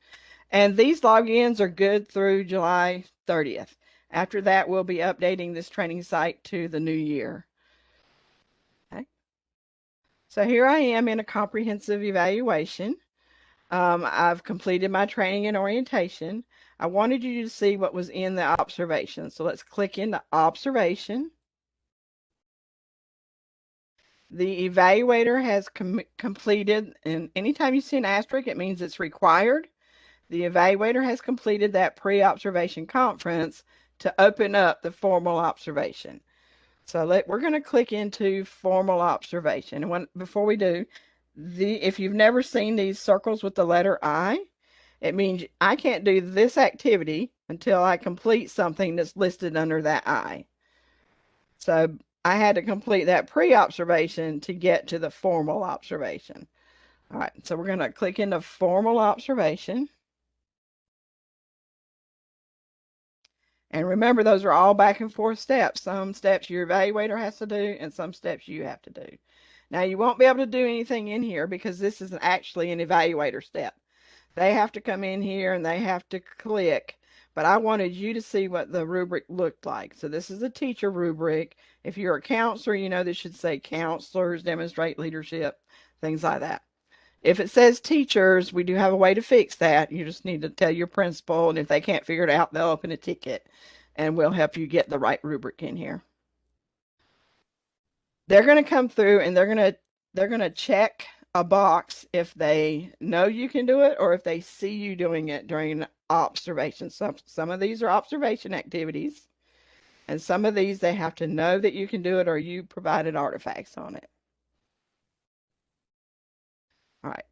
A: and these logins are good through July 30th. After that, we'll be updating this training site to the new year. Okay. So here I am in a comprehensive evaluation. I've completed my training and orientation. I wanted you to see what was in the observation. So let's click into observation. The evaluator has completed, and anytime you see an asterisk, it means it's required. The evaluator has completed that pre-observation conference to open up the formal observation. So we're going to click into formal observation. And before we do, if you've never seen these circles with the letter I, it means I can't do this activity until I complete something that's listed under that I. So I had to complete that pre-observation to get to the formal observation. All right, so we're going to click into formal observation. And remember, those are all back and forth steps. Some steps your evaluator has to do, and some steps you have to do. Now, you won't be able to do anything in here because this is actually an evaluator step. They have to come in here and they have to click. But I wanted you to see what the rubric looked like. So this is a teacher rubric. If you're a counselor, you know this should say counselors demonstrate leadership, things like that. If it says teachers, we do have a way to fix that. You just need to tell your principal, and if they can't figure it out, they'll open a ticket, and we'll help you get the right rubric in here. They're going to come through and they're going to check a box if they know you can do it or if they see you doing it during observation. Some of these are observation activities, and some of these they have to know that you can do it or you provided artifacts on it. All right.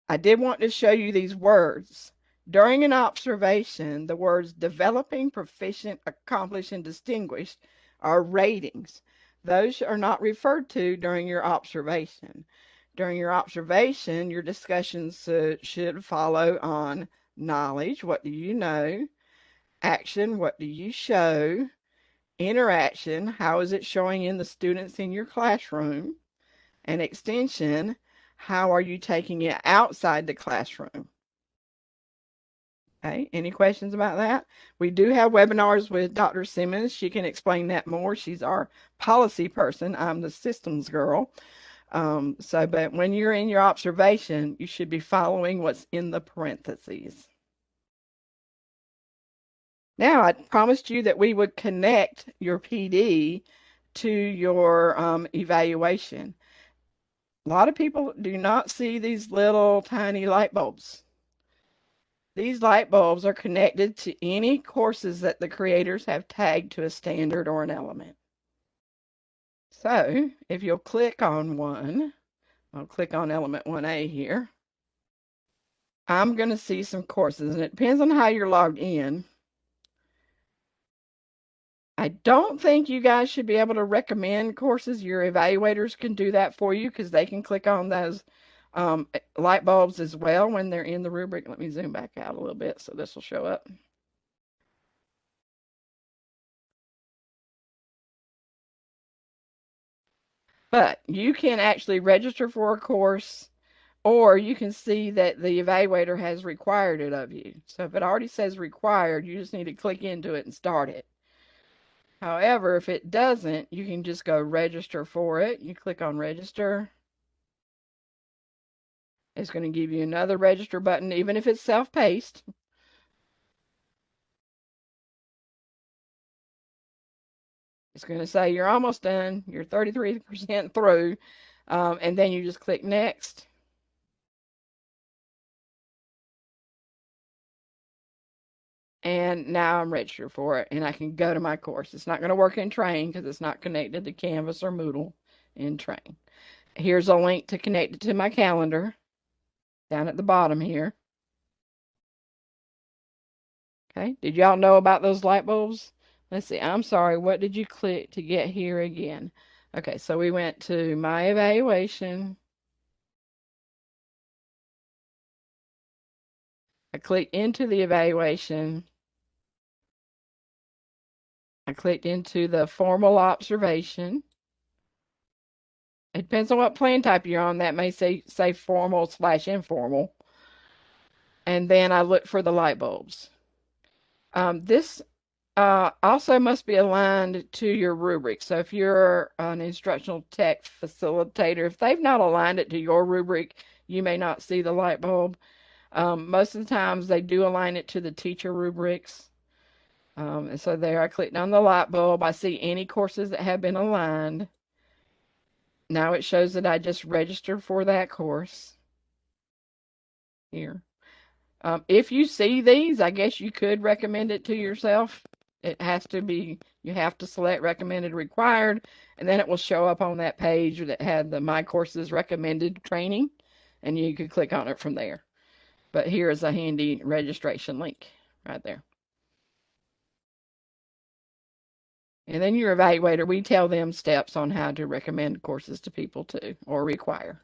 A: I did want to show you these words. During an observation, the words developing, proficient, accomplished, and distinguished are ratings. Those are not referred to during your observation. During your observation, your discussions should follow on knowledge, what do you know? Action, what do you show? Interaction, how is it showing in the students in your classroom? And extension, how are you taking it outside the classroom? Okay, any questions about that? We do have webinars with Dr. Simmons. She can explain that more. She's our policy person. I'm the systems girl. But when you're in your observation, you should be following what's in the parentheses. Now, I promised you that we would connect your PD to your evaluation. A lot of people do not see these little tiny light bulbs. These light bulbs are connected to any courses that the creators have tagged to a standard or an element. So if you'll click on one, I'll click on element 1A here. I'm going to see some courses, and it depends on how you're logged in. I don't think you guys should be able to recommend courses. Your evaluators can do that for you because they can click on those light bulbs as well when they're in the rubric. Let me zoom back out a little bit so this will show up. But you can actually register for a course, or you can see that the evaluator has required it of you. So if it already says required, you just need to click into it and start it. However, if it doesn't, you can just go register for it. You click on register. It's going to give you another register button, even if it's self-paced. It's going to say you're almost done. You're 33% through. And then you just click next. And now I'm registered for it, and I can go to my course. It's not going to work in Train because it's not connected to Canvas or Moodle in Train. Here's a link to connect it to my calendar down at the bottom here. Okay, did y'all know about those light bulbs? Let's see, I'm sorry, what did you click to get here again? Okay, so we went to my evaluation. I clicked into the evaluation. I clicked into the formal observation. It depends on what plan type you're on. That may say formal/informal. And then I look for the light bulbs. This also must be aligned to your rubric. So if you're an instructional tech facilitator, if they've not aligned it to your rubric, you may not see the light bulb. Most of the times they do align it to the teacher rubrics. And so there I clicked on the light bulb. I see any courses that have been aligned. Now it shows that I just registered for that course here. If you see these, I guess you could recommend it to yourself. It has to be, you have to select recommended required, and then it will show up on that page that had the My Courses recommended training, and you could click on it from there. But here is a handy registration link right there. And then your evaluator, we tell them steps on how to recommend courses to people too, or require.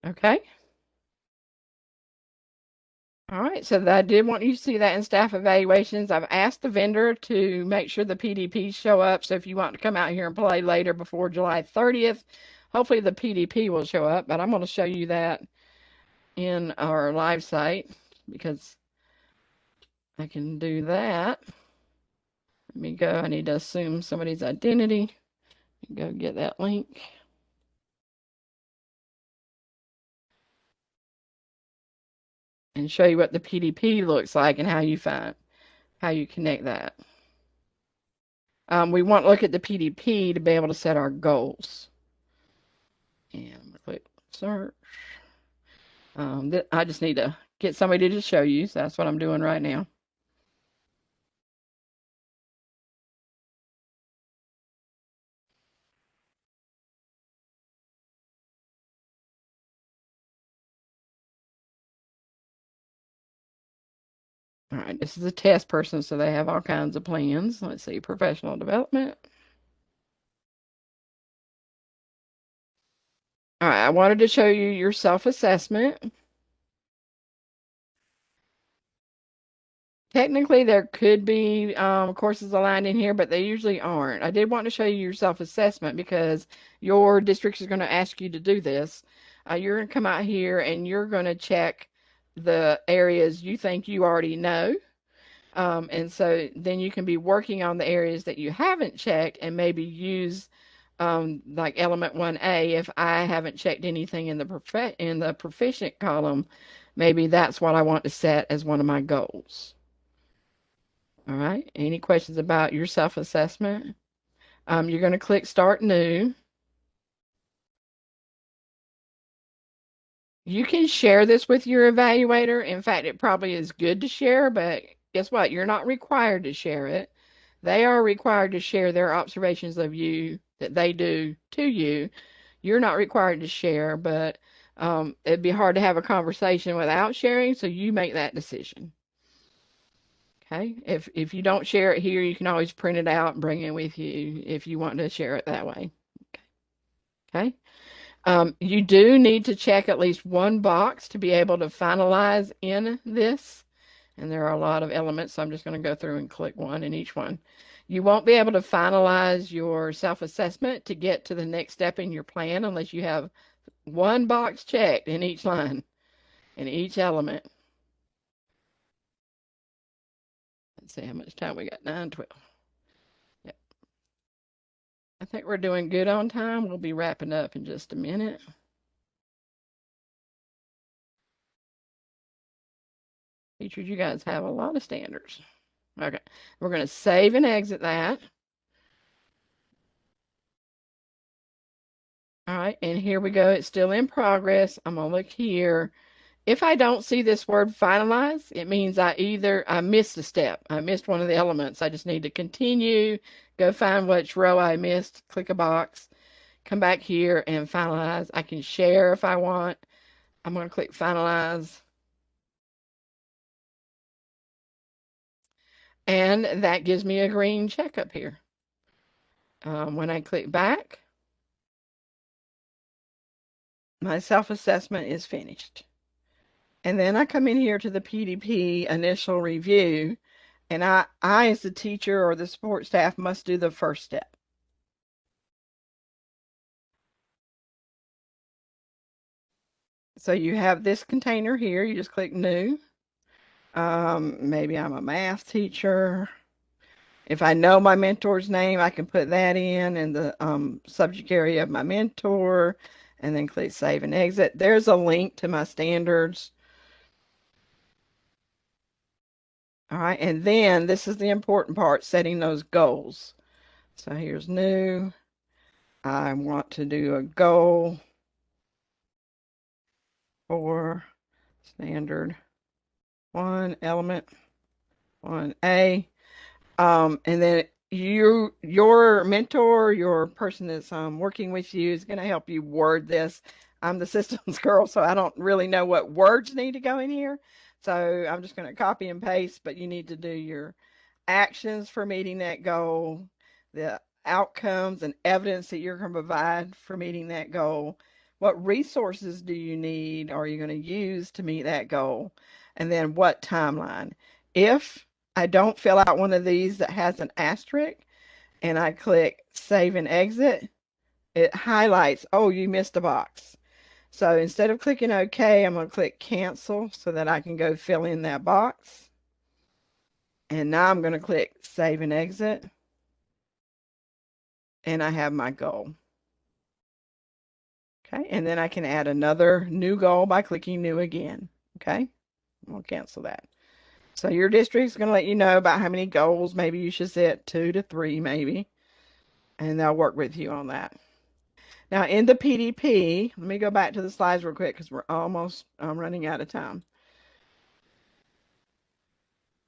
A: Okay. All right, so I did want you to see that in staff evaluations. I've asked the vendor to make sure the PDPs show up. So if you want to come out here and play later before July 30th, hopefully the PDP will show up. But I'm going to show you that in our live site because I can do that. Let me go. I need to assume somebody's identity. Go get that link. And show you what the PDP looks like and how you connect that. We want to look at the PDP to be able to set our goals. And click search. I just need to get somebody to show you, so that's what I'm doing right now. All right, this is a test person, so they have all kinds of plans. Let's see, professional development. All right, I wanted to show you your self-assessment. Technically, there could be courses aligned in here, but they usually aren't. I did want to show you your self-assessment because your district is going to ask you to do this. You're going to come out here and you're going to check the areas you think you already know. And so then you can be working on the areas that you haven't checked and maybe use like element 1A. If I haven't checked anything in the proficient column, maybe that's what I want to set as one of my goals. All right. Any questions about your self-assessment? You're going to click Start New. You can share this with your evaluator. In fact, it probably is good to share, but guess what? You're not required to share it. They are required to share their observations of you that they do to you. You're not required to share, but it'd be hard to have a conversation without sharing, so you make that decision. Okay. If you don't share it here, you can always print it out and bring it with you if you want to share it that way. Okay. You do need to check at least one box to be able to finalize in this. And there are a lot of elements, so I'm just going to go through and click one in each one. You won't be able to finalize your self-assessment to get to the next step in your plan unless you have one box checked in each line, in each element. Let's see how much time we got. 9:12. Yep. I think we're doing good on time. We'll be wrapping up in just a minute. Teachers, you guys have a lot of standards. Okay, we're going to save and exit that. All right, and here we go. It's still in progress. I'm going to look here. If I don't see this word finalize, it means I missed a step. I missed one of the elements. I just need to continue, go find which row I missed, click a box, come back here and finalize. I can share if I want. I'm going to click finalize. And that gives me a green check up here. When I click back, my self-assessment is finished. And then I come in here to the PDP initial review, and I as the teacher or the support staff must do the first step. So you have this container here. You just click new. Maybe I'm a math teacher. If I know my mentor's name, I can put that in the subject area of my mentor and then click save and exit. There's a link to my standards. All right, and then this is the important part, setting those goals. So here's new. I want to do a goal for standard 1, element 1A. And then your mentor, your person that's working with you is going to help you word this. I'm the systems girl, so I don't really know what words need to go in here. So I'm just going to copy and paste, but you need to do your actions for meeting that goal, the outcomes and evidence that you're going to provide for meeting that goal. What resources do you need? Are you going to use to meet that goal? And then what timeline? If I don't fill out one of these that has an asterisk and I click save and exit, it highlights, oh, you missed a box. So instead of clicking OK, I'm going to click cancel so that I can go fill in that box. And now I'm going to click save and exit. And I have my goal. Okay, and then I can add another new goal by clicking new again. Okay, I'll cancel that. So your district's going to let you know about how many goals maybe you should set, 2 to 3 maybe, and they'll work with you on that. Now in the PDP, let me go back to the slides real quick because we're almost running out of time.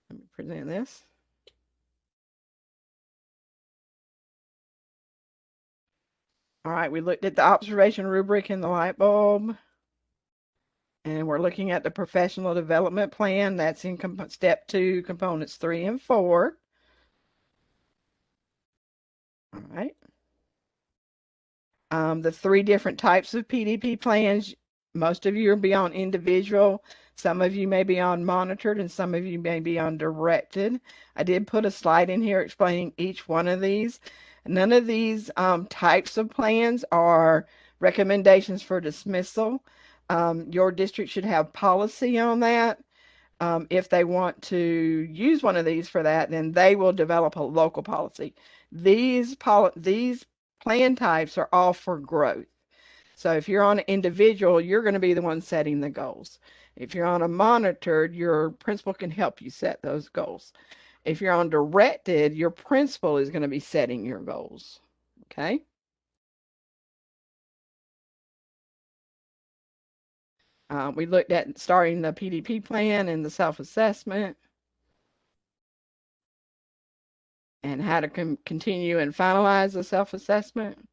A: Let me present this. All right, we looked at the observation rubric and the light bulb. And we're looking at the professional development plan. That's in step 2, components 3 and 4. All right. The 3 different types of PDP plans, most of you will be on individual, some of you may be on monitored, and some of you may be on directed. I did put a slide in here explaining each one of these. None of these types of plans are recommendations for dismissal. Your district should have policy on that. If they want to use one of these for that, then they will develop a local policy. These plan types are all for growth. So if you're on an individual, you're going to be the one setting the goals. If you're on a monitored, your principal can help you set those goals. If you're on directed, your principal is going to be setting your goals. Okay? We looked at starting the PDP plan and the self-assessment and how to continue and finalize the self-assessment.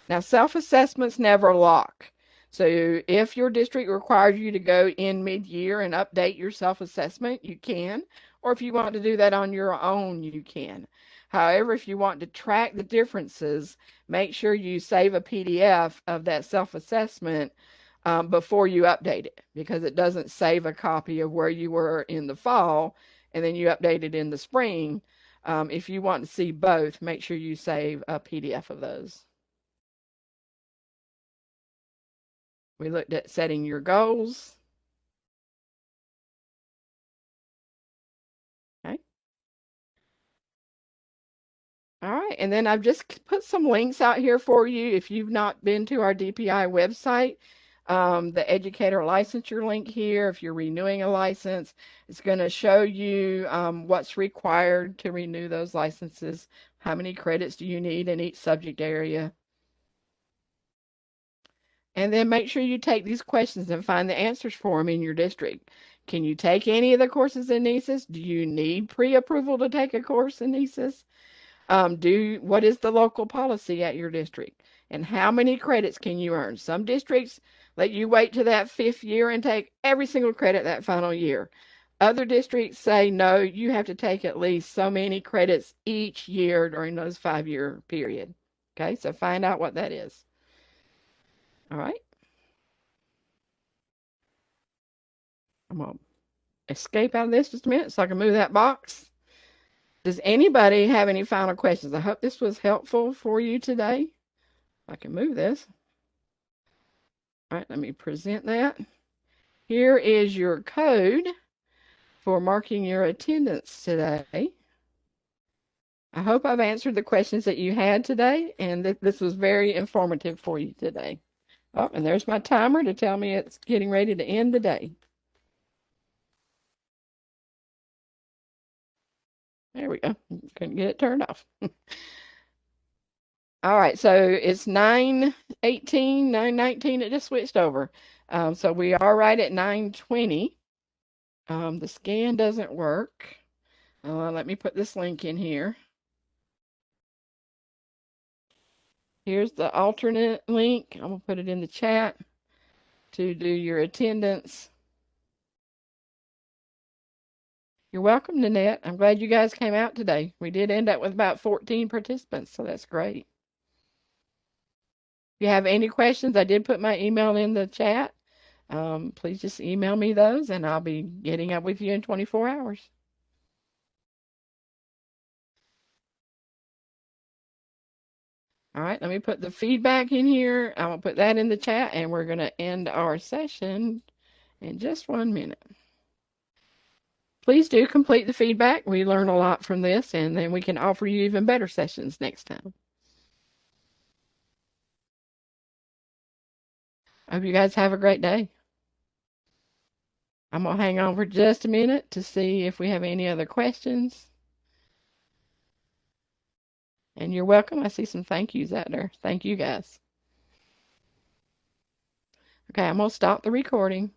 A: Now, self-assessments never lock. So if your district requires you to go in mid-year and update your self-assessment, you can. Or if you want to do that on your own, you can. However, if you want to track the differences, make sure you save a PDF of that self-assessment before you update it, because it doesn't save a copy of where you were in the fall and then you update it in the spring. If you want to see both, make sure you save a PDF of those. We looked at setting your goals. Okay. All right. And then I've just put some links out here for you. If you've not been to our DPI website, the educator licensure link here, if you're renewing a license, it's going to show you what's required to renew those licenses. How many credits do you need in each subject area? And then make sure you take these questions and find the answers for them in your district. Can you take any of the courses in NCEES? Do you need pre-approval to take a course in NCEES? What is the local policy at your district? And how many credits can you earn? Some districts let you wait to that 5th year and take every single credit that final year. Other districts say, no, you have to take at least so many credits each year during those 5-year period. Okay, so find out what that is. All right. I'm going to escape out of this just a minute so I can move that box. Does anybody have any final questions? I hope this was helpful for you today. I can move this. All right, let me present that. Here is your code for marking your attendance today. I hope I've answered the questions that you had today, and that this was very informative for you today. Oh, and there's my timer to tell me it's getting ready to end the day. There we go. Couldn't get it turned off. All right, so it's 9:18, 9:19. It just switched over. So we are right at 9:20. The scan doesn't work. Let me put this link in here. Here's the alternate link. I'm going to put it in the chat to do your attendance. You're welcome, Nanette. I'm glad you guys came out today. We did end up with about 14 participants, so that's great. If you have any questions, I did put my email in the chat. Please just email me those, and I'll be getting up with you in 24 hours. All right, let me put the feedback in here. I'm going to put that in the chat, and we're going to end our session in just 1 minute. Please do complete the feedback. We learn a lot from this, and then we can offer you even better sessions next time. I hope you guys have a great day. I'm going to hang on for just a minute to see if we have any other questions. And you're welcome. I see some thank yous out there. Thank you, guys. Okay, I'm going to stop the recording.